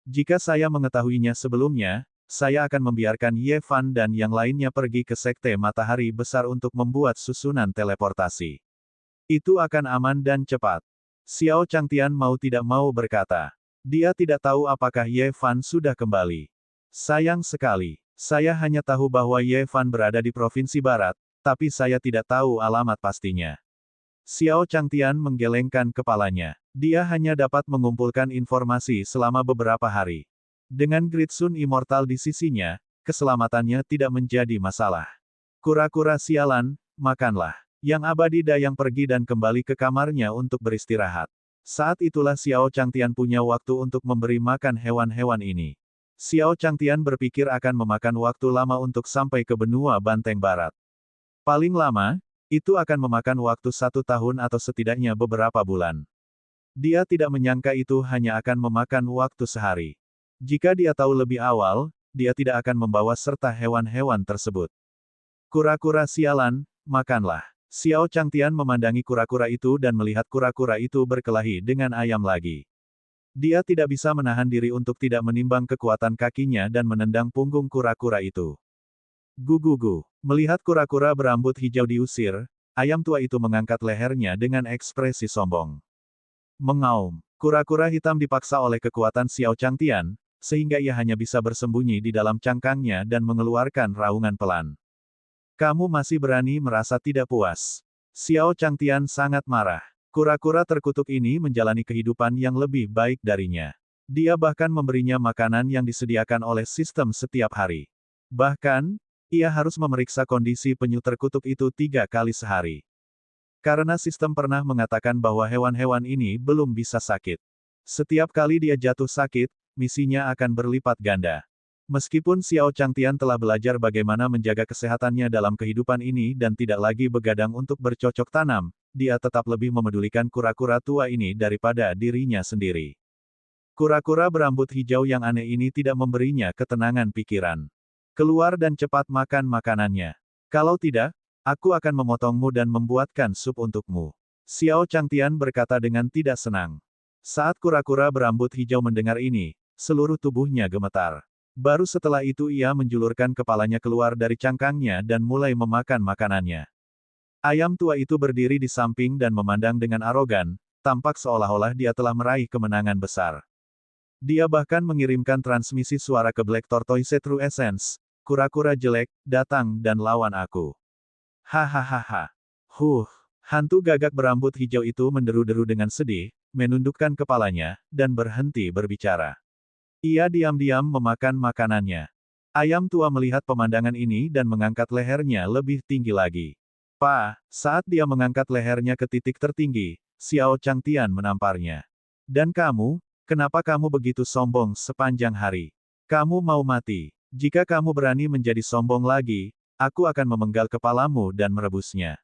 Jika saya mengetahuinya sebelumnya, saya akan membiarkan Ye Fan dan yang lainnya pergi ke sekte Matahari Besar untuk membuat susunan teleportasi. Itu akan aman dan cepat. Xiao Changtian mau tidak mau berkata. Dia tidak tahu apakah Ye Fan sudah kembali. Sayang sekali, saya hanya tahu bahwa Ye Fan berada di Provinsi Barat, tapi saya tidak tahu alamat pastinya. Xiao Changtian menggelengkan kepalanya. Dia hanya dapat mengumpulkan informasi selama beberapa hari. Dengan Great Sun Immortal di sisinya, keselamatannya tidak menjadi masalah. Kura-kura sialan, makanlah. Yang abadi Dayang pergi dan kembali ke kamarnya untuk beristirahat. Saat itulah Xiao Changtian punya waktu untuk memberi makan hewan-hewan ini. Xiao Changtian berpikir akan memakan waktu lama untuk sampai ke benua Banteng Barat. Paling lama, itu akan memakan waktu 1 tahun atau setidaknya beberapa bulan. Dia tidak menyangka itu hanya akan memakan waktu sehari. Jika dia tahu lebih awal, dia tidak akan membawa serta hewan-hewan tersebut. Kura-kura sialan, makanlah. Xiao Changtian memandangi kura-kura itu dan melihat kura-kura itu berkelahi dengan ayam lagi. Dia tidak bisa menahan diri untuk tidak menimbang kekuatan kakinya dan menendang punggung kura-kura itu. Gugugu. Melihat kura-kura berambut hijau diusir, ayam tua itu mengangkat lehernya dengan ekspresi sombong. Mengaum. Kura-kura hitam dipaksa oleh kekuatan Xiao Changtian, sehingga ia hanya bisa bersembunyi di dalam cangkangnya dan mengeluarkan raungan pelan. Kamu masih berani merasa tidak puas. Xiao Changtian sangat marah. Kura-kura terkutuk ini menjalani kehidupan yang lebih baik darinya. Dia bahkan memberinya makanan yang disediakan oleh sistem setiap hari. Bahkan, ia harus memeriksa kondisi penyu terkutuk itu 3 kali sehari. Karena sistem pernah mengatakan bahwa hewan-hewan ini belum bisa sakit. Setiap kali dia jatuh sakit, misinya akan berlipat ganda. Meskipun Xiao Changtian telah belajar bagaimana menjaga kesehatannya dalam kehidupan ini dan tidak lagi begadang untuk bercocok tanam, dia tetap lebih memedulikan kura-kura tua ini daripada dirinya sendiri. Kura-kura berambut hijau yang aneh ini tidak memberinya ketenangan pikiran. Keluar dan cepat makan makanannya. Kalau tidak, aku akan memotongmu dan membuatkan sup untukmu. Xiao Changtian berkata dengan tidak senang. Saat kura-kura berambut hijau mendengar ini, seluruh tubuhnya gemetar. Baru setelah itu ia menjulurkan kepalanya keluar dari cangkangnya dan mulai memakan makanannya. Ayam tua itu berdiri di samping dan memandang dengan arogan, tampak seolah-olah dia telah meraih kemenangan besar. Dia bahkan mengirimkan transmisi suara ke Black Tortoise True Essence, kura-kura jelek, datang dan lawan aku. Hahaha. Hantu gagak berambut hijau itu menderu-deru dengan sedih, menundukkan kepalanya, dan berhenti berbicara. Ia diam-diam memakan makanannya. Ayam tua melihat pemandangan ini dan mengangkat lehernya lebih tinggi lagi. Saat dia mengangkat lehernya ke titik tertinggi, Xiao Changtian menamparnya. Dan kamu, kenapa kamu begitu sombong sepanjang hari? Kamu mau mati. Jika kamu berani menjadi sombong lagi, aku akan memenggal kepalamu dan merebusnya.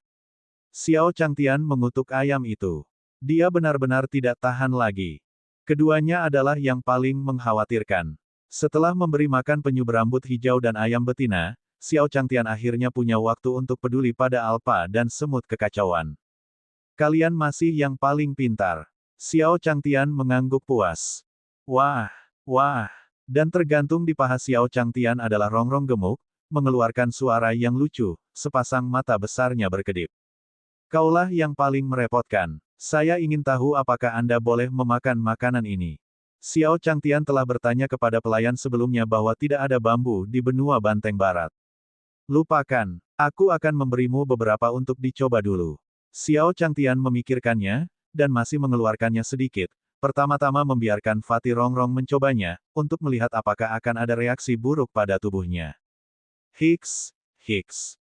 Xiao Changtian mengutuk ayam itu. Dia benar-benar tidak tahan lagi. Keduanya adalah yang paling mengkhawatirkan. Setelah memberi makan penyu berambut hijau dan ayam betina, Xiao Changtian akhirnya punya waktu untuk peduli pada alpa dan semut kekacauan. Kalian masih yang paling pintar. Xiao Changtian mengangguk puas. Wah. Dan tergantung di paha Xiao Changtian adalah rongrong gemuk, mengeluarkan suara yang lucu, sepasang mata besarnya berkedip. Kaulah yang paling merepotkan. Saya ingin tahu apakah Anda boleh memakan makanan ini. Xiao Changtian telah bertanya kepada pelayan sebelumnya bahwa tidak ada bambu di benua Banteng Barat. Lupakan, aku akan memberimu beberapa untuk dicoba dulu. Xiao Changtian memikirkannya, dan masih mengeluarkannya sedikit. Pertama-tama membiarkan Fatih Rongrong mencobanya, untuk melihat apakah akan ada reaksi buruk pada tubuhnya. Hiks.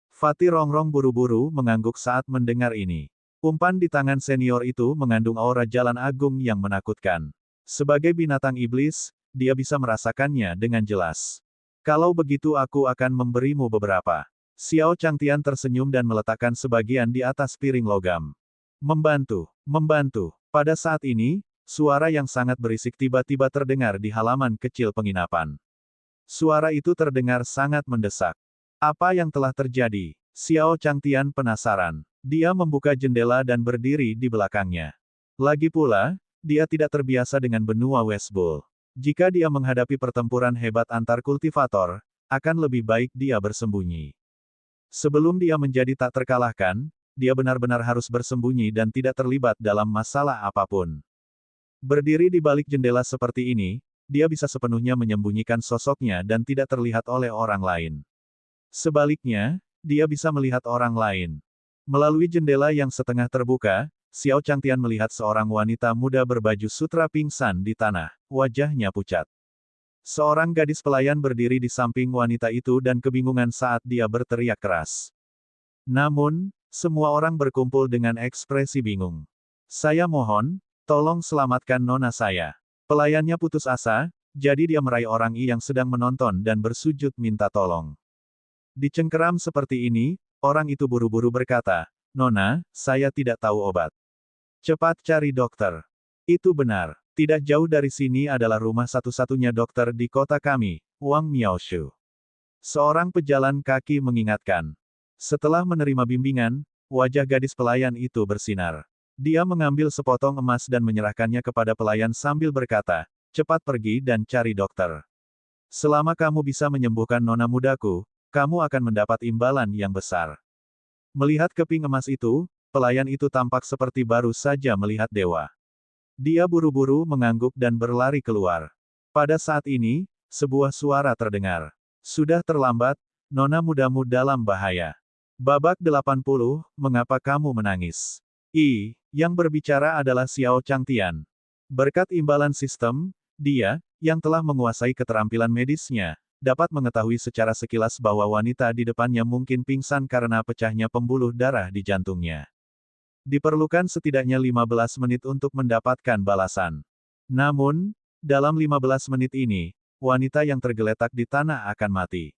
Fatih Rongrong buru-buru mengangguk saat mendengar ini. Umpan di tangan senior itu mengandung aura jalan agung yang menakutkan. Sebagai binatang iblis, dia bisa merasakannya dengan jelas. Kalau begitu aku akan memberimu beberapa. Xiao Changtian tersenyum dan meletakkan sebagian di atas piring logam. Membantu. Pada saat ini, suara yang sangat berisik tiba-tiba terdengar di halaman kecil penginapan. Suara itu terdengar sangat mendesak. Apa yang telah terjadi? Xiao Changtian penasaran. Dia membuka jendela dan berdiri di belakangnya. Lagi pula, dia tidak terbiasa dengan benua West Bull. Jika dia menghadapi pertempuran hebat antar kultivator, akan lebih baik dia bersembunyi. Sebelum dia menjadi tak terkalahkan, dia benar-benar harus bersembunyi dan tidak terlibat dalam masalah apapun. Berdiri di balik jendela seperti ini, dia bisa sepenuhnya menyembunyikan sosoknya dan tidak terlihat oleh orang lain. Sebaliknya, dia bisa melihat orang lain. Melalui jendela yang setengah terbuka, Xiao Changtian melihat seorang wanita muda berbaju sutra pingsan di tanah, wajahnya pucat. Seorang gadis pelayan berdiri di samping wanita itu dan kebingungan saat dia berteriak keras. Namun, semua orang berkumpul dengan ekspresi bingung. Saya mohon, tolong selamatkan nona saya. Pelayannya putus asa, jadi dia meraih orang yang sedang menonton dan bersujud minta tolong. Dicengkeram seperti ini, orang itu buru-buru berkata, Nona, saya tidak tahu obat. Cepat cari dokter. Itu benar. Tidak jauh dari sini adalah rumah satu-satunya dokter di kota kami, Wang Miaoshu. Seorang pejalan kaki mengingatkan. Setelah menerima bimbingan, wajah gadis pelayan itu bersinar. Dia mengambil sepotong emas dan menyerahkannya kepada pelayan sambil berkata, cepat pergi dan cari dokter. Selama kamu bisa menyembuhkan nona mudaku, kamu akan mendapat imbalan yang besar. Melihat keping emas itu, pelayan itu tampak seperti baru saja melihat dewa. Dia buru-buru mengangguk dan berlari keluar. Pada saat ini, sebuah suara terdengar. Sudah terlambat, nona mudamu dalam bahaya. Babak 80, mengapa kamu menangis? Yang berbicara adalah Xiao Changtian. Berkat imbalan sistem, dia, yang telah menguasai keterampilan medisnya, dapat mengetahui secara sekilas bahwa wanita di depannya mungkin pingsan karena pecahnya pembuluh darah di jantungnya. Diperlukan setidaknya 15 menit untuk mendapatkan balasan. Namun, dalam 15 menit ini, wanita yang tergeletak di tanah akan mati.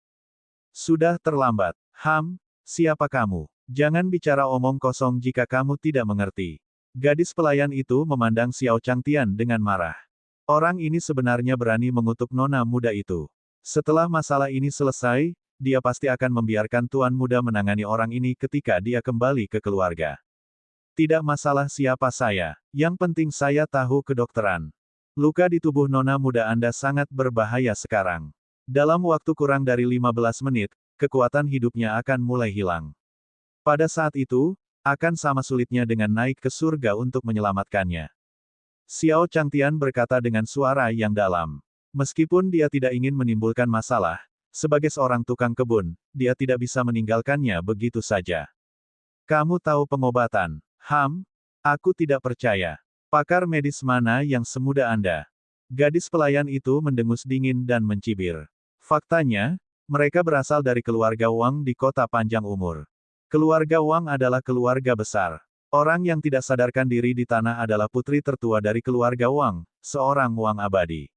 Sudah terlambat. Siapa kamu? Jangan bicara omong kosong jika kamu tidak mengerti. Gadis pelayan itu memandang Xiao Changtian dengan marah. Orang ini sebenarnya berani mengutuk nona muda itu. Setelah masalah ini selesai, dia pasti akan membiarkan tuan muda menangani orang ini ketika dia kembali ke keluarga. Tidak masalah siapa saya, yang penting saya tahu kedokteran. Luka di tubuh nona muda Anda sangat berbahaya sekarang. Dalam waktu kurang dari 15 menit, kekuatan hidupnya akan mulai hilang. Pada saat itu, akan sama sulitnya dengan naik ke surga untuk menyelamatkannya. Xiao Changtian berkata dengan suara yang dalam. Meskipun dia tidak ingin menimbulkan masalah, sebagai seorang tukang kebun, dia tidak bisa meninggalkannya begitu saja. Kamu tahu pengobatan? Aku tidak percaya. Pakar medis mana yang semudah Anda? Gadis pelayan itu mendengus dingin dan mencibir. Faktanya, mereka berasal dari keluarga Wang di kota panjang umur. Keluarga Wang adalah keluarga besar. Orang yang tidak sadarkan diri di tanah adalah putri tertua dari keluarga Wang, seorang Wang abadi.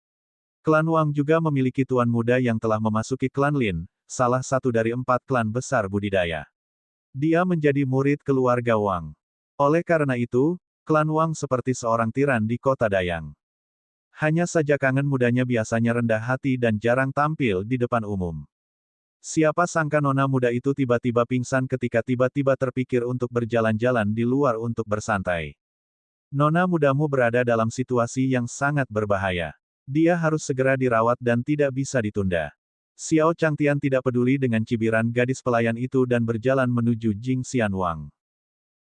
Klan Wang juga memiliki tuan muda yang telah memasuki klan Lin, salah satu dari 4 klan besar budidaya. Dia menjadi murid keluarga Wang. Oleh karena itu, klan Wang seperti seorang tiran di kota Dayang. Hanya saja kangen mudanya biasanya rendah hati dan jarang tampil di depan umum. Siapa sangka nona muda itu tiba-tiba pingsan ketika tiba-tiba terpikir untuk berjalan-jalan di luar untuk bersantai. Nona mudamu berada dalam situasi yang sangat berbahaya. Dia harus segera dirawat dan tidak bisa ditunda. Xiao Changtian tidak peduli dengan cibiran gadis pelayan itu dan berjalan menuju Jing Xianwang.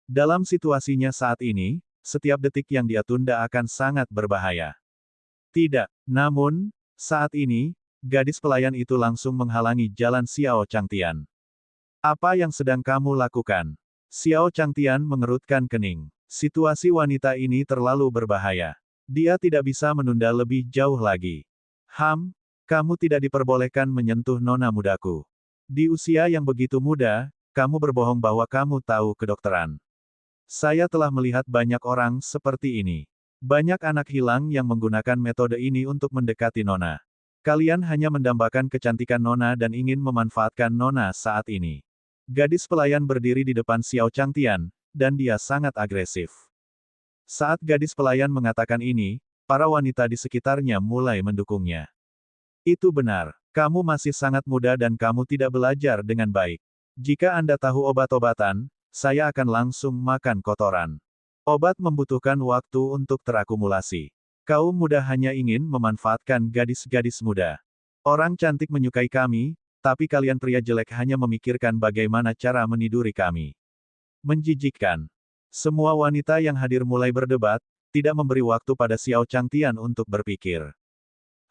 Dalam situasinya saat ini, setiap detik yang dia tunda akan sangat berbahaya. Tidak, namun, saat ini, gadis pelayan itu langsung menghalangi jalan Xiao Changtian. Apa yang sedang kamu lakukan? Xiao Changtian mengerutkan kening. Situasi wanita ini terlalu berbahaya. Dia tidak bisa menunda lebih jauh lagi. Kamu tidak diperbolehkan menyentuh nona mudaku. Di usia yang begitu muda, kamu berbohong bahwa kamu tahu kedokteran. Saya telah melihat banyak orang seperti ini. Banyak anak hilang yang menggunakan metode ini untuk mendekati nona. Kalian hanya mendambakan kecantikan nona dan ingin memanfaatkan nona saat ini. Gadis pelayan berdiri di depan Xiao Changtian, dan dia sangat agresif. Saat gadis pelayan mengatakan ini, para wanita di sekitarnya mulai mendukungnya. Itu benar. Kamu masih sangat muda dan kamu tidak belajar dengan baik. Jika Anda tahu obat-obatan, saya akan langsung makan kotoran. Obat membutuhkan waktu untuk terakumulasi. Kaum muda hanya ingin memanfaatkan gadis-gadis muda. Orang cantik menyukai kami, tapi kalian pria jelek hanya memikirkan bagaimana cara meniduri kami. Menjijikkan. Semua wanita yang hadir mulai berdebat, tidak memberi waktu pada Xiao Changtian untuk berpikir.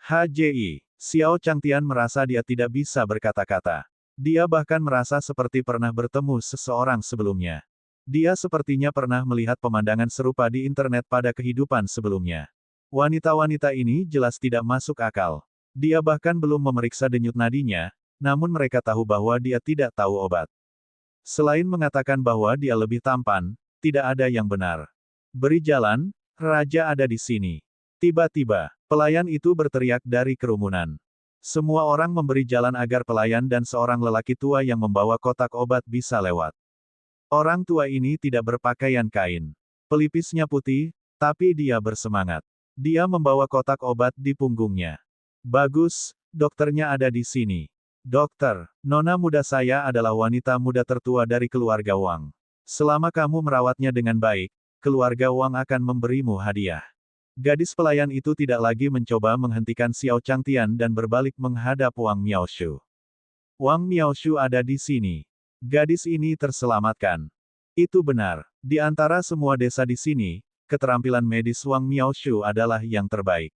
HJI. Xiao Changtian merasa dia tidak bisa berkata-kata. Dia bahkan merasa seperti pernah bertemu seseorang sebelumnya. Dia sepertinya pernah melihat pemandangan serupa di internet pada kehidupan sebelumnya. Wanita-wanita ini jelas tidak masuk akal. Dia bahkan belum memeriksa denyut nadinya, namun mereka tahu bahwa dia tidak tahu obat. Selain mengatakan bahwa dia lebih tampan, tidak ada yang benar. Beri jalan, raja ada di sini. Tiba-tiba, pelayan itu berteriak dari kerumunan. Semua orang memberi jalan agar pelayan dan seorang lelaki tua yang membawa kotak obat bisa lewat. Orang tua ini tidak berpakaian kain. Pelipisnya putih, tapi dia bersemangat. Dia membawa kotak obat di punggungnya. Bagus, dokternya ada di sini. Dokter, nona muda saya adalah wanita muda tertua dari keluarga Wang. Selama kamu merawatnya dengan baik, keluarga Wang akan memberimu hadiah. Gadis pelayan itu tidak lagi mencoba menghentikan Xiao Changtian dan berbalik menghadap Wang Miaoshu. Wang Miaoshu ada di sini. Gadis ini terselamatkan. Itu benar. Di antara semua desa di sini, keterampilan medis Wang Miaoshu adalah yang terbaik.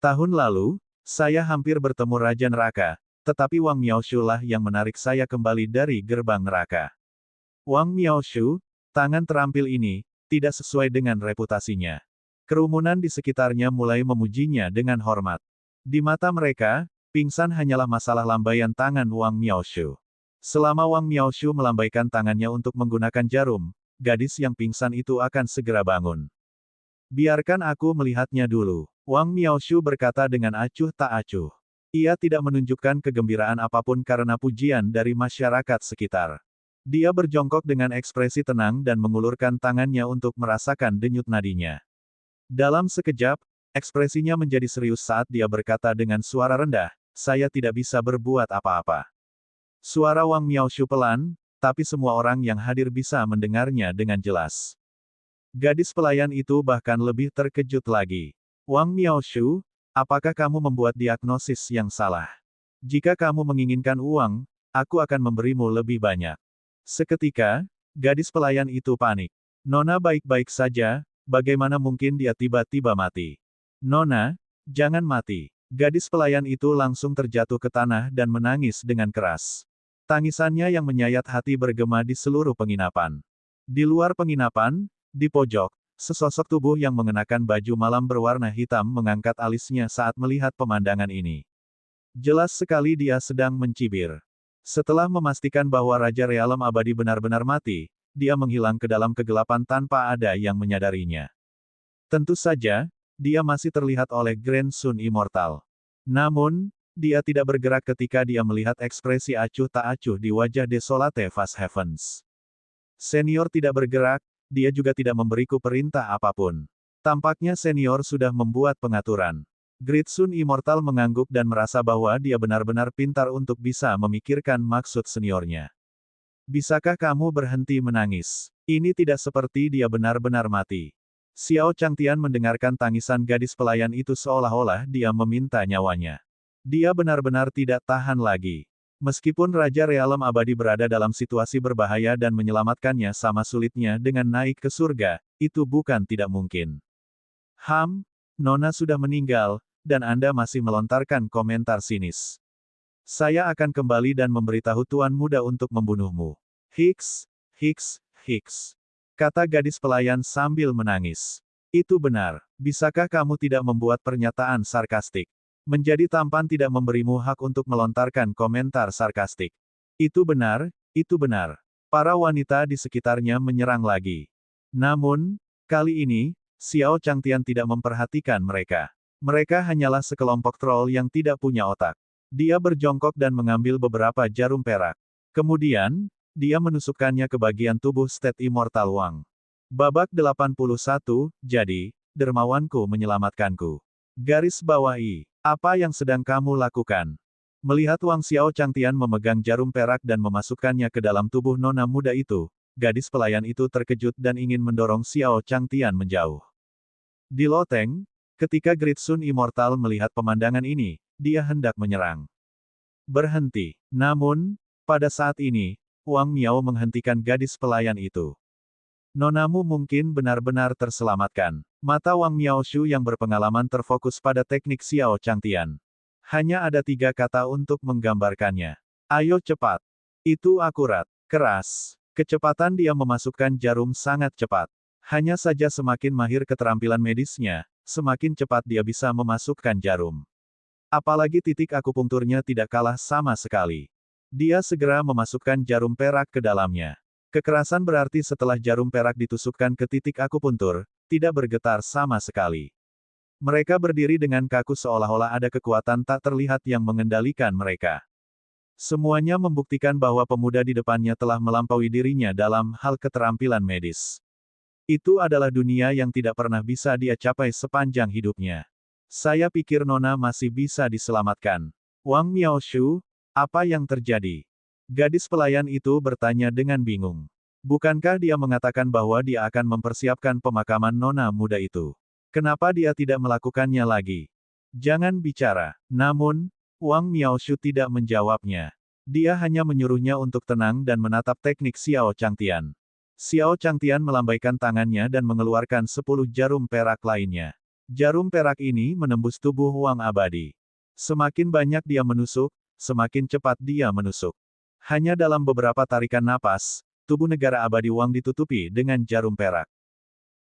Tahun lalu, saya hampir bertemu Raja Neraka, tetapi Wang Miaoshu lah yang menarik saya kembali dari gerbang neraka. Wang Miaoshu, tangan terampil ini, tidak sesuai dengan reputasinya. Kerumunan di sekitarnya mulai memujinya dengan hormat. Di mata mereka, pingsan hanyalah masalah lambaian tangan Wang Miaoshu. Selama Wang Miaoshu melambaikan tangannya untuk menggunakan jarum, gadis yang pingsan itu akan segera bangun. Biarkan aku melihatnya dulu. Wang Miaoshu berkata dengan acuh tak acuh. Ia tidak menunjukkan kegembiraan apapun karena pujian dari masyarakat sekitar. Dia berjongkok dengan ekspresi tenang dan mengulurkan tangannya untuk merasakan denyut nadinya. Dalam sekejap, ekspresinya menjadi serius saat dia berkata dengan suara rendah, saya tidak bisa berbuat apa-apa. Suara Wang Miaoshu pelan, tapi semua orang yang hadir bisa mendengarnya dengan jelas. Gadis pelayan itu bahkan lebih terkejut lagi. Wang Miaoshu, apakah kamu membuat diagnosis yang salah? Jika kamu menginginkan uang, aku akan memberimu lebih banyak. Seketika, gadis pelayan itu panik. Nona baik-baik saja, bagaimana mungkin dia tiba-tiba mati? Nona, jangan mati. Gadis pelayan itu langsung terjatuh ke tanah dan menangis dengan keras. Tangisannya yang menyayat hati bergema di seluruh penginapan. Di luar penginapan, di pojok, sesosok tubuh yang mengenakan baju malam berwarna hitam mengangkat alisnya saat melihat pemandangan ini. Jelas sekali dia sedang mencibir. Setelah memastikan bahwa Raja Realem Abadi benar-benar mati, dia menghilang ke dalam kegelapan tanpa ada yang menyadarinya. Tentu saja, dia masih terlihat oleh Grand Sun Immortal. Namun, dia tidak bergerak ketika dia melihat ekspresi acuh tak acuh di wajah Desolate Vast Heavens. Senior tidak bergerak, dia juga tidak memberiku perintah apapun. Tampaknya senior sudah membuat pengaturan. Great Sun Immortal mengangguk dan merasa bahwa dia benar-benar pintar untuk bisa memikirkan maksud seniornya. Bisakah kamu berhenti menangis? Ini tidak seperti dia benar-benar mati. Xiao Changtian mendengarkan tangisan gadis pelayan itu seolah-olah dia meminta nyawanya. Dia benar-benar tidak tahan lagi. Meskipun Raja Realem Abadi berada dalam situasi berbahaya dan menyelamatkannya sama sulitnya dengan naik ke surga, itu bukan tidak mungkin. Nona sudah meninggal, dan Anda masih melontarkan komentar sinis. Saya akan kembali dan memberitahu Tuan Muda untuk membunuhmu. Hiks, hiks, hiks. Kata gadis pelayan sambil menangis. Itu benar. Bisakah kamu tidak membuat pernyataan sarkastik? Menjadi tampan tidak memberimu hak untuk melontarkan komentar sarkastik. Itu benar, itu benar. Para wanita di sekitarnya menyerang lagi. Namun, kali ini, Xiao Changtian tidak memperhatikan mereka. Mereka hanyalah sekelompok troll yang tidak punya otak. Dia berjongkok dan mengambil beberapa jarum perak. Kemudian, dia menusukkannya ke bagian tubuh State Immortal Wang. Babak 81, jadi, dermawanku menyelamatkanku. Garis bawahi. Apa yang sedang kamu lakukan? Melihat Wang Xiao Changtian memegang jarum perak dan memasukkannya ke dalam tubuh nona muda itu, gadis pelayan itu terkejut dan ingin mendorong Xiao Changtian menjauh. Di loteng, ketika Great Sun Immortal melihat pemandangan ini, dia hendak menyerang. Berhenti. Namun, pada saat ini, Wang Miao menghentikan gadis pelayan itu. Nonamu mungkin benar-benar terselamatkan. Mata Wang Miaoshu yang berpengalaman terfokus pada teknik Xiao Changtian. Hanya ada 3 kata untuk menggambarkannya. Ayo cepat. Itu akurat. Keras. Kecepatan dia memasukkan jarum sangat cepat. Hanya saja semakin mahir keterampilan medisnya, semakin cepat dia bisa memasukkan jarum. Apalagi titik akupunkturnya tidak kalah sama sekali. Dia segera memasukkan jarum perak ke dalamnya. Kekerasan berarti setelah jarum perak ditusukkan ke titik akupuntur, tidak bergetar sama sekali. Mereka berdiri dengan kaku seolah-olah ada kekuatan tak terlihat yang mengendalikan mereka. Semuanya membuktikan bahwa pemuda di depannya telah melampaui dirinya dalam hal keterampilan medis. Itu adalah dunia yang tidak pernah bisa dia capai sepanjang hidupnya. Saya pikir Nona masih bisa diselamatkan. Wang Miaoshu, apa yang terjadi? Gadis pelayan itu bertanya dengan bingung. Bukankah dia mengatakan bahwa dia akan mempersiapkan pemakaman nona muda itu? Kenapa dia tidak melakukannya lagi? Jangan bicara. Namun, Wang Miaoshu tidak menjawabnya. Dia hanya menyuruhnya untuk tenang dan menatap teknik Xiao Changtian. Xiao Changtian melambaikan tangannya dan mengeluarkan 10 jarum perak lainnya. Jarum perak ini menembus tubuh Wang Abadi. Semakin banyak dia menusuk, semakin cepat dia menusuk. Hanya dalam beberapa tarikan napas, tubuh negara abadi Wang ditutupi dengan jarum perak.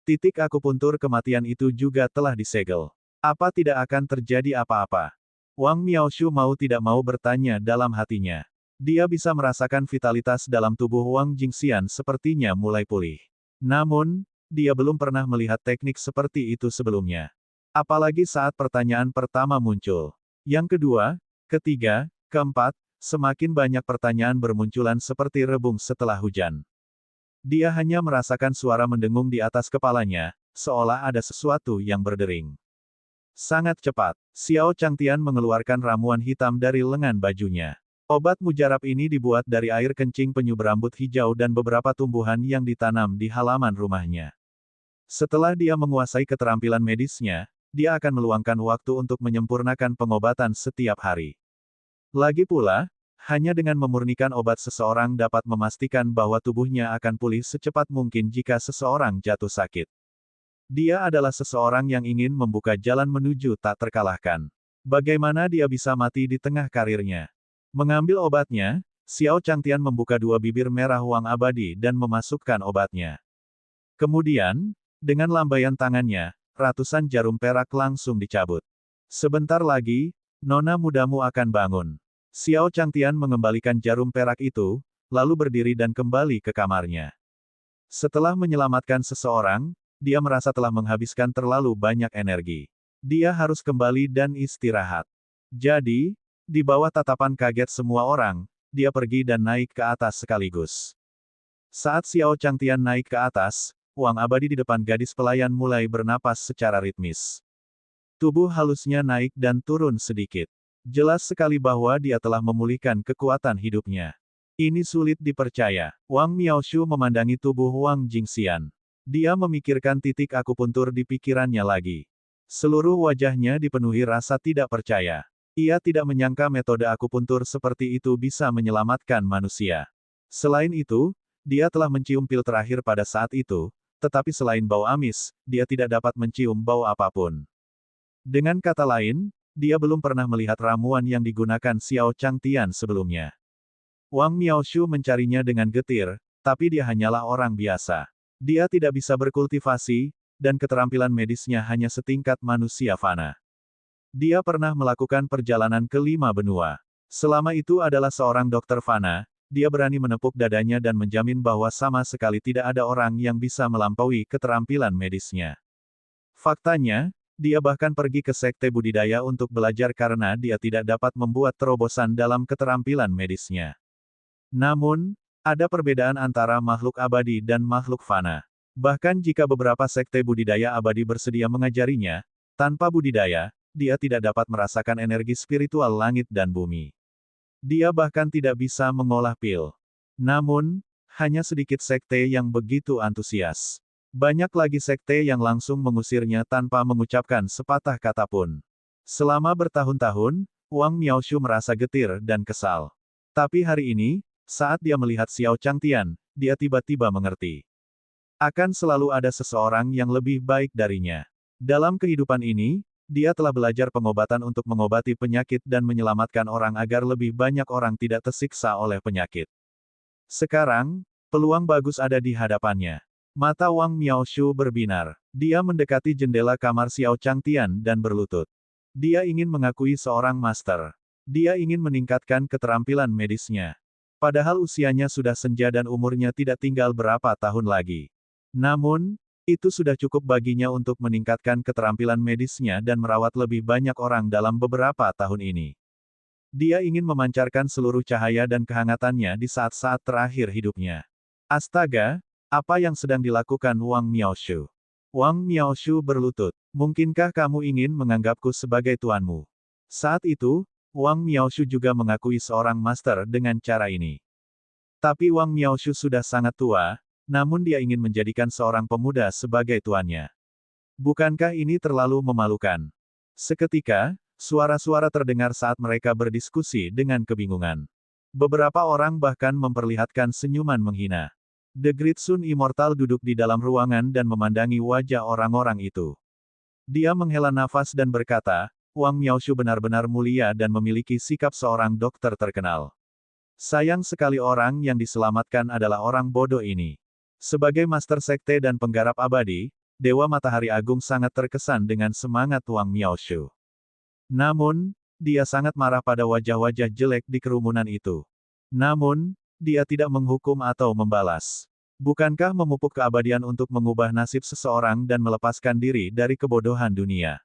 Titik akupuntur kematian itu juga telah disegel. Apa tidak akan terjadi apa-apa? Wang Miaoshu mau tidak mau bertanya dalam hatinya. Dia bisa merasakan vitalitas dalam tubuh Wang Jingxian sepertinya mulai pulih. Namun, dia belum pernah melihat teknik seperti itu sebelumnya. Apalagi saat pertanyaan pertama muncul. Yang kedua, ketiga, keempat, semakin banyak pertanyaan bermunculan seperti rebung setelah hujan. Dia hanya merasakan suara mendengung di atas kepalanya, seolah ada sesuatu yang berdering. Sangat cepat, Xiao Changtian mengeluarkan ramuan hitam dari lengan bajunya. Obat mujarab ini dibuat dari air kencing penyu berambut hijau dan beberapa tumbuhan yang ditanam di halaman rumahnya. Setelah dia menguasai keterampilan medisnya, dia akan meluangkan waktu untuk menyempurnakan pengobatan setiap hari. Lagi pula, hanya dengan memurnikan obat seseorang dapat memastikan bahwa tubuhnya akan pulih secepat mungkin jika seseorang jatuh sakit. Dia adalah seseorang yang ingin membuka jalan menuju tak terkalahkan. Bagaimana dia bisa mati di tengah karirnya? Mengambil obatnya, Xiao Changtian membuka 2 bibir merah Wang Abadi dan memasukkan obatnya. Kemudian, dengan lambaian tangannya, ratusan jarum perak langsung dicabut. Sebentar lagi, nona mudamu akan bangun. Xiao Changtian mengembalikan jarum perak itu, lalu berdiri dan kembali ke kamarnya. Setelah menyelamatkan seseorang, dia merasa telah menghabiskan terlalu banyak energi. Dia harus kembali dan istirahat. Jadi, di bawah tatapan kaget semua orang, dia pergi dan naik ke atas sekaligus. Saat Xiao Changtian naik ke atas, Wang Abadi di depan gadis pelayan mulai bernapas secara ritmis. Tubuh halusnya naik dan turun sedikit. Jelas sekali bahwa dia telah memulihkan kekuatan hidupnya. Ini sulit dipercaya. Wang Miaoshu memandangi tubuh Wang Jingxian. Dia memikirkan titik akupuntur di pikirannya lagi. Seluruh wajahnya dipenuhi rasa tidak percaya. Ia tidak menyangka metode akupuntur seperti itu bisa menyelamatkan manusia. Selain itu, dia telah mencium pil terakhir pada saat itu, tetapi selain bau amis, dia tidak dapat mencium bau apapun. Dengan kata lain, dia belum pernah melihat ramuan yang digunakan Xiao Changtian sebelumnya. Wang Miaoshu mencarinya dengan getir, tapi dia hanyalah orang biasa. Dia tidak bisa berkultivasi, dan keterampilan medisnya hanya setingkat manusia fana. Dia pernah melakukan perjalanan ke 5 benua. Selama itu adalah seorang dokter fana, dia berani menepuk dadanya dan menjamin bahwa sama sekali tidak ada orang yang bisa melampaui keterampilan medisnya. Faktanya, dia bahkan pergi ke sekte budidaya untuk belajar karena dia tidak dapat membuat terobosan dalam keterampilan medisnya. Namun, ada perbedaan antara makhluk abadi dan makhluk fana. Bahkan jika beberapa sekte budidaya abadi bersedia mengajarinya, tanpa budidaya, dia tidak dapat merasakan energi spiritual langit dan bumi. Dia bahkan tidak bisa mengolah pil. Namun, hanya sedikit sekte yang begitu antusias. Banyak lagi sekte yang langsung mengusirnya tanpa mengucapkan sepatah kata pun. Selama bertahun-tahun, Wang Miaoshu merasa getir dan kesal. Tapi hari ini, saat dia melihat Xiao Changtian, dia tiba-tiba mengerti. Akan selalu ada seseorang yang lebih baik darinya. Dalam kehidupan ini, dia telah belajar pengobatan untuk mengobati penyakit dan menyelamatkan orang agar lebih banyak orang tidak tersiksa oleh penyakit. Sekarang, peluang bagus ada di hadapannya. Mata Wang Miaoshu berbinar. Dia mendekati jendela kamar Xiao Changtian dan berlutut. Dia ingin mengakui seorang master. Dia ingin meningkatkan keterampilan medisnya. Padahal usianya sudah senja dan umurnya tidak tinggal berapa tahun lagi. Namun, itu sudah cukup baginya untuk meningkatkan keterampilan medisnya dan merawat lebih banyak orang dalam beberapa tahun ini. Dia ingin memancarkan seluruh cahaya dan kehangatannya di saat-saat terakhir hidupnya. Astaga, apa yang sedang dilakukan Wang Miaoshu? Wang Miaoshu berlutut. Mungkinkah kamu ingin menganggapku sebagai tuanmu? Saat itu, Wang Miaoshu juga mengakui seorang master dengan cara ini. Tapi Wang Miaoshu sudah sangat tua, namun dia ingin menjadikan seorang pemuda sebagai tuannya. Bukankah ini terlalu memalukan? Seketika, suara-suara terdengar saat mereka berdiskusi dengan kebingungan. Beberapa orang bahkan memperlihatkan senyuman menghina. The Great Sun Immortal duduk di dalam ruangan dan memandangi wajah orang-orang itu. Dia menghela nafas dan berkata, Wang Miaoshu benar-benar mulia dan memiliki sikap seorang dokter terkenal. Sayang sekali orang yang diselamatkan adalah orang bodoh ini. Sebagai master sekte dan penggarap abadi, Dewa Matahari Agung sangat terkesan dengan semangat Wang Miaoshu. Namun, dia sangat marah pada wajah-wajah jelek di kerumunan itu. Namun, dia tidak menghukum atau membalas. Bukankah memupuk keabadian untuk mengubah nasib seseorang dan melepaskan diri dari kebodohan dunia?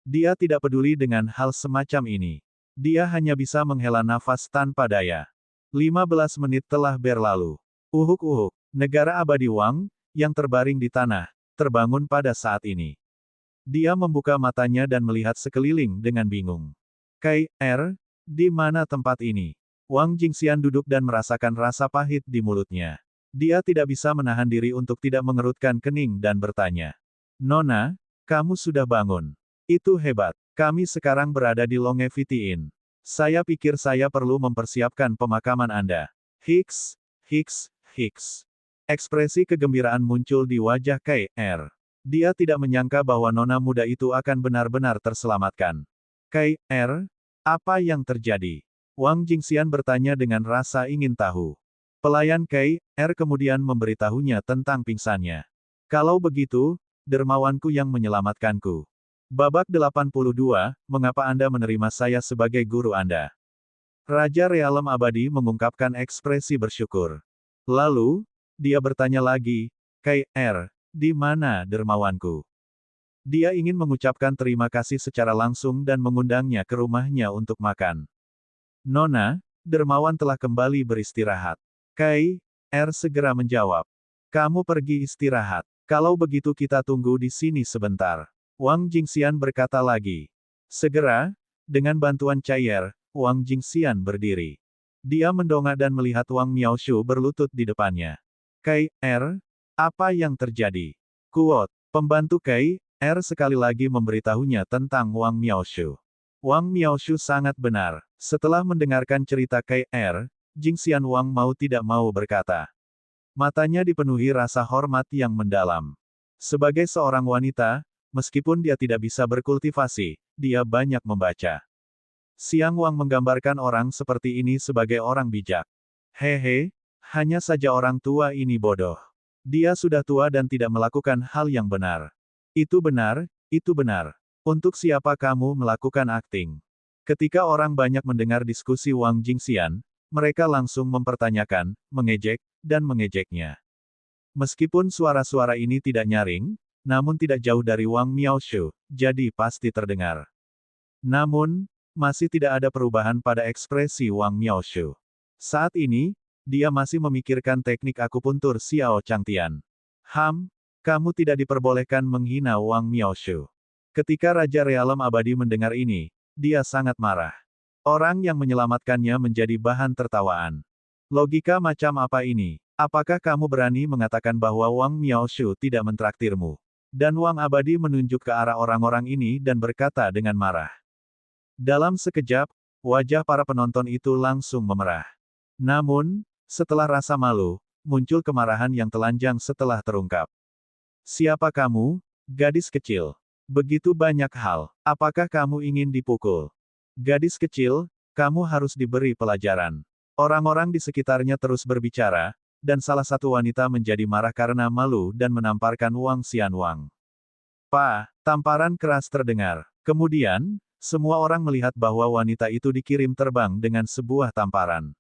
Dia tidak peduli dengan hal semacam ini. Dia hanya bisa menghela nafas tanpa daya. 15 menit telah berlalu. Uhuk-uhuk. Negara abadi Wang, yang terbaring di tanah, terbangun pada saat ini. Dia membuka matanya dan melihat sekeliling dengan bingung. Di mana tempat ini? Wang Jingxian duduk dan merasakan rasa pahit di mulutnya. Dia tidak bisa menahan diri untuk tidak mengerutkan kening dan bertanya. Nona, kamu sudah bangun. Itu hebat. Kami sekarang berada di Longevity Inn. Saya pikir saya perlu mempersiapkan pemakaman Anda. Hiks. Ekspresi kegembiraan muncul di wajah K.R. Dia tidak menyangka bahwa nona muda itu akan benar-benar terselamatkan. K.R., apa yang terjadi? Wang Jingxian bertanya dengan rasa ingin tahu. Pelayan K.R. kemudian memberitahunya tentang pingsannya. Kalau begitu, dermawanku yang menyelamatkanku. Babak 82, mengapa Anda menerima saya sebagai guru Anda? Raja Realem Abadi mengungkapkan ekspresi bersyukur. Lalu, dia bertanya lagi, K.R., di mana dermawanku? Dia ingin mengucapkan terima kasih secara langsung dan mengundangnya ke rumahnya untuk makan. Nona, dermawan telah kembali beristirahat. K.R. segera menjawab. Kamu pergi istirahat. Kalau begitu kita tunggu di sini sebentar. Wang Jingxian berkata lagi. Segera, dengan bantuan Caier, Wang Jingxian berdiri. Dia mendongak dan melihat Wang Miaoshu berlutut di depannya. K.R., apa yang terjadi? Kuot, pembantu K.R. sekali lagi memberitahunya tentang Wang Miaoshu. Wang Miaoshu sangat benar. Setelah mendengarkan cerita KR, Jingxian Wang mau tidak mau berkata. Matanya dipenuhi rasa hormat yang mendalam. Sebagai seorang wanita, meskipun dia tidak bisa berkultivasi, dia banyak membaca. Xiang Wang menggambarkan orang seperti ini sebagai orang bijak. Hehe, hanya saja orang tua ini bodoh. Dia sudah tua dan tidak melakukan hal yang benar. Itu benar, itu benar. Untuk siapa kamu melakukan akting? Ketika orang banyak mendengar diskusi Wang Jingxian, mereka langsung mempertanyakan, mengejek, dan mengejeknya. Meskipun suara-suara ini tidak nyaring, namun tidak jauh dari Wang Miaoshu, jadi pasti terdengar. Namun, masih tidak ada perubahan pada ekspresi Wang Miaoshu. Saat ini, dia masih memikirkan teknik akupuntur Xiao Changtian. Kamu tidak diperbolehkan menghina Wang Miaoshu. Ketika Raja Realem Abadi mendengar ini, dia sangat marah. Orang yang menyelamatkannya menjadi bahan tertawaan. Logika macam apa ini? Apakah kamu berani mengatakan bahwa Wang Miaoshu tidak mentraktirmu? Dan Wang Abadi menunjuk ke arah orang-orang ini dan berkata dengan marah. Dalam sekejap, wajah para penonton itu langsung memerah. Namun, setelah rasa malu, muncul kemarahan yang telanjang setelah terungkap. Siapa kamu, gadis kecil? Begitu banyak hal. Apakah kamu ingin dipukul? Gadis kecil, kamu harus diberi pelajaran. Orang-orang di sekitarnya terus berbicara, dan salah satu wanita menjadi marah karena malu dan menamparkan Wang Xianwang. Tamparan keras terdengar. Kemudian, semua orang melihat bahwa wanita itu dikirim terbang dengan sebuah tamparan.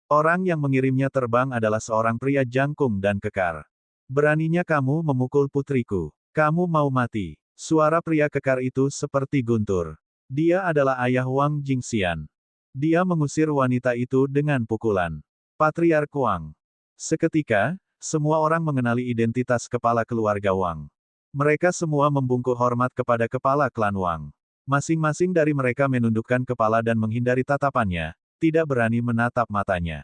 Orang yang mengirimnya terbang adalah seorang pria jangkung dan kekar. Beraninya kamu memukul putriku. Kamu mau mati. Suara pria kekar itu seperti guntur. Dia adalah ayah Wang Jingxian. Dia mengusir wanita itu dengan pukulan. Patriark Wang. Seketika, semua orang mengenali identitas kepala keluarga Wang. Mereka semua membungkuk hormat kepada kepala klan Wang. Masing-masing dari mereka menundukkan kepala dan menghindari tatapannya, tidak berani menatap matanya.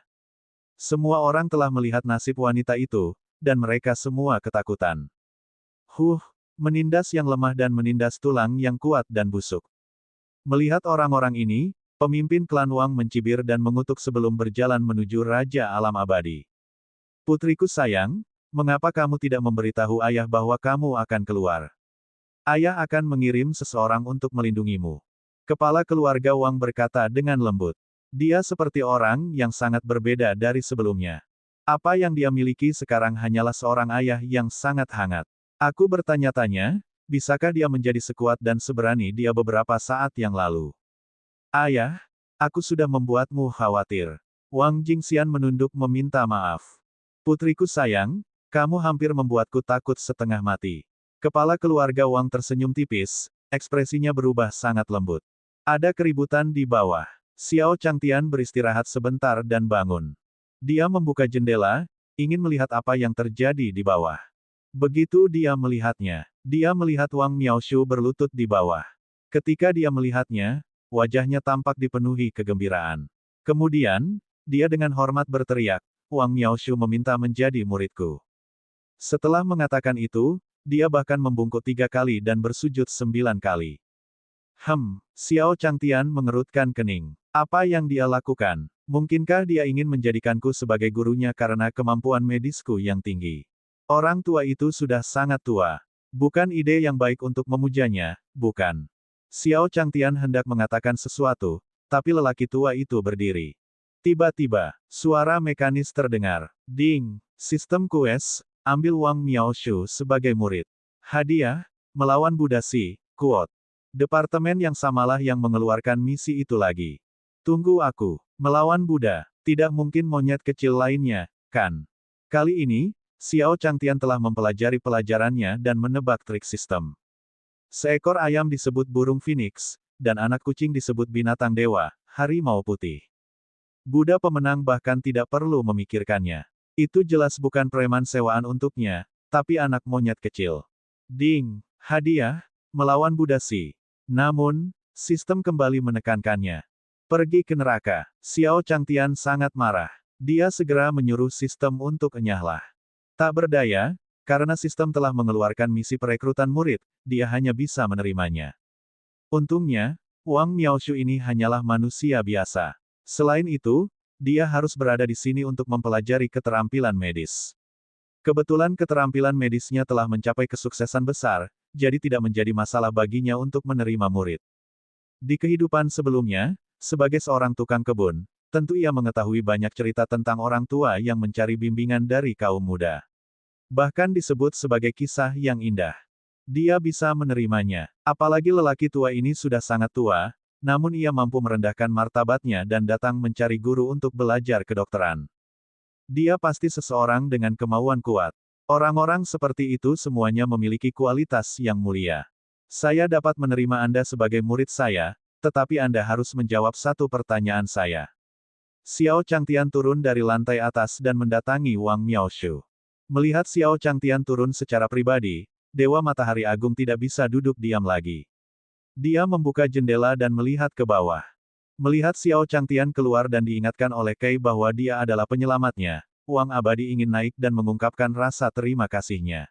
Semua orang telah melihat nasib wanita itu, dan mereka semua ketakutan. Menindas yang lemah dan menindas tulang yang kuat dan busuk. Melihat orang-orang ini, pemimpin klan Wang mencibir dan mengutuk sebelum berjalan menuju Raja Alam Abadi. Putriku sayang, mengapa kamu tidak memberitahu ayah bahwa kamu akan keluar? Ayah akan mengirim seseorang untuk melindungimu. Kepala keluarga Wang berkata dengan lembut. Dia seperti orang yang sangat berbeda dari sebelumnya. Apa yang dia miliki sekarang hanyalah seorang ayah yang sangat hangat. Aku bertanya-tanya, bisakah dia menjadi sekuat dan seberani dia beberapa saat yang lalu? Ayah, aku sudah membuatmu khawatir. Wang Jingxian menunduk meminta maaf. Putriku sayang, kamu hampir membuatku takut setengah mati. Kepala keluarga Wang tersenyum tipis, ekspresinya berubah sangat lembut. Ada keributan di bawah. Xiao Changtian beristirahat sebentar dan bangun. Dia membuka jendela, ingin melihat apa yang terjadi di bawah. Begitu dia melihatnya, dia melihat Wang Miaoshu berlutut di bawah. Ketika dia melihatnya, wajahnya tampak dipenuhi kegembiraan. Kemudian, dia dengan hormat berteriak, Wang Miaoshu meminta menjadi muridku. Setelah mengatakan itu, dia bahkan membungkuk 3 kali dan bersujud 9 kali. Xiao Changtian mengerutkan kening. Apa yang dia lakukan? Mungkinkah dia ingin menjadikanku sebagai gurunya karena kemampuan medisku yang tinggi? Orang tua itu sudah sangat tua. Bukan ide yang baik untuk memujanya, bukan. Xiao Changtian hendak mengatakan sesuatu, tapi lelaki tua itu berdiri. Tiba-tiba, suara mekanis terdengar. Ding! Sistem QS, ambil Wang Miaoshu sebagai murid. Hadiah, melawan Buddha Si, quote. Departemen yang samalah yang mengeluarkan misi itu lagi. Tunggu aku. Melawan Buddha, tidak mungkin monyet kecil lainnya, kan? Kali ini, Xiao Changtian telah mempelajari pelajarannya dan menebak trik sistem. Seekor ayam disebut burung phoenix, dan anak kucing disebut binatang dewa, harimau putih. Buddha pemenang bahkan tidak perlu memikirkannya. Itu jelas bukan preman sewaan untuknya, tapi anak monyet kecil. Ding! Hadiah, melawan Buddha Si. Namun, sistem kembali menekankannya. Pergi ke neraka. Xiao Changtian sangat marah. Dia segera menyuruh sistem untuk enyahlah. Tak berdaya, karena sistem telah mengeluarkan misi perekrutan murid, dia hanya bisa menerimanya. Untungnya, Wang Miaoshu ini hanyalah manusia biasa. Selain itu, dia harus berada di sini untuk mempelajari keterampilan medis. Kebetulan keterampilan medisnya telah mencapai kesuksesan besar, jadi tidak menjadi masalah baginya untuk menerima murid. Di kehidupan sebelumnya, sebagai seorang tukang kebun, tentu ia mengetahui banyak cerita tentang orang tua yang mencari bimbingan dari kaum muda. Bahkan disebut sebagai kisah yang indah. Dia bisa menerimanya. Apalagi lelaki tua ini sudah sangat tua, namun ia mampu merendahkan martabatnya dan datang mencari guru untuk belajar kedokteran. Dia pasti seseorang dengan kemauan kuat. Orang-orang seperti itu semuanya memiliki kualitas yang mulia. Saya dapat menerima Anda sebagai murid saya, tetapi Anda harus menjawab satu pertanyaan saya. Xiao Changtian turun dari lantai atas dan mendatangi Wang Miaoshu. Melihat Xiao Changtian turun secara pribadi, Dewa Matahari Agung tidak bisa duduk diam lagi. Dia membuka jendela dan melihat ke bawah. Melihat Xiao Changtian keluar dan diingatkan oleh Kei bahwa dia adalah penyelamatnya, Wang Abadi ingin naik dan mengungkapkan rasa terima kasihnya.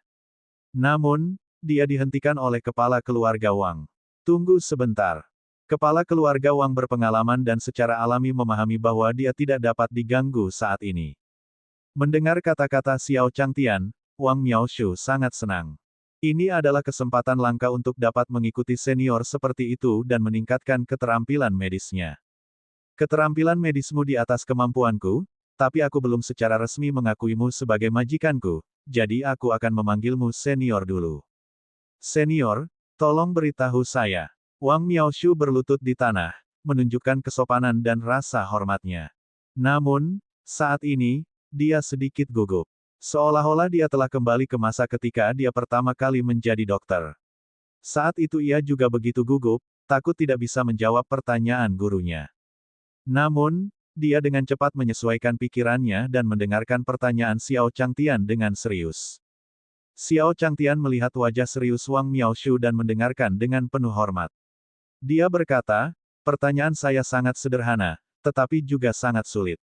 Namun, dia dihentikan oleh kepala keluarga Wang. Tunggu sebentar. Kepala keluarga Wang berpengalaman dan secara alami memahami bahwa dia tidak dapat diganggu saat ini. Mendengar kata-kata Xiao Changtian, Wang Miaoshu sangat senang. Ini adalah kesempatan langka untuk dapat mengikuti senior seperti itu dan meningkatkan keterampilan medisnya. Keterampilan medismu di atas kemampuanku, tapi aku belum secara resmi mengakuimu sebagai majikanku, jadi aku akan memanggilmu senior dulu. Senior, tolong beritahu saya. Wang Miaoshu berlutut di tanah, menunjukkan kesopanan dan rasa hormatnya. Namun, saat ini, dia sedikit gugup. Seolah-olah dia telah kembali ke masa ketika dia pertama kali menjadi dokter. Saat itu ia juga begitu gugup, takut tidak bisa menjawab pertanyaan gurunya. Namun, dia dengan cepat menyesuaikan pikirannya dan mendengarkan pertanyaan Xiao Changtian dengan serius. Xiao Changtian melihat wajah serius Wang Miaoshu dan mendengarkan dengan penuh hormat. Dia berkata, pertanyaan saya sangat sederhana, tetapi juga sangat sulit.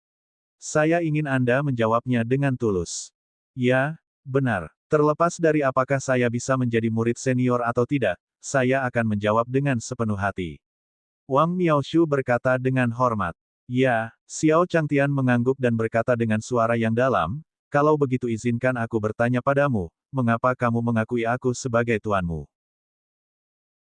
Saya ingin Anda menjawabnya dengan tulus. Ya, benar. Terlepas dari apakah saya bisa menjadi murid senior atau tidak, saya akan menjawab dengan sepenuh hati. Wang Miaoshu berkata dengan hormat. Ya, Xiao Changtian mengangguk dan berkata dengan suara yang dalam, kalau begitu izinkan aku bertanya padamu, mengapa kamu mengakui aku sebagai tuanmu?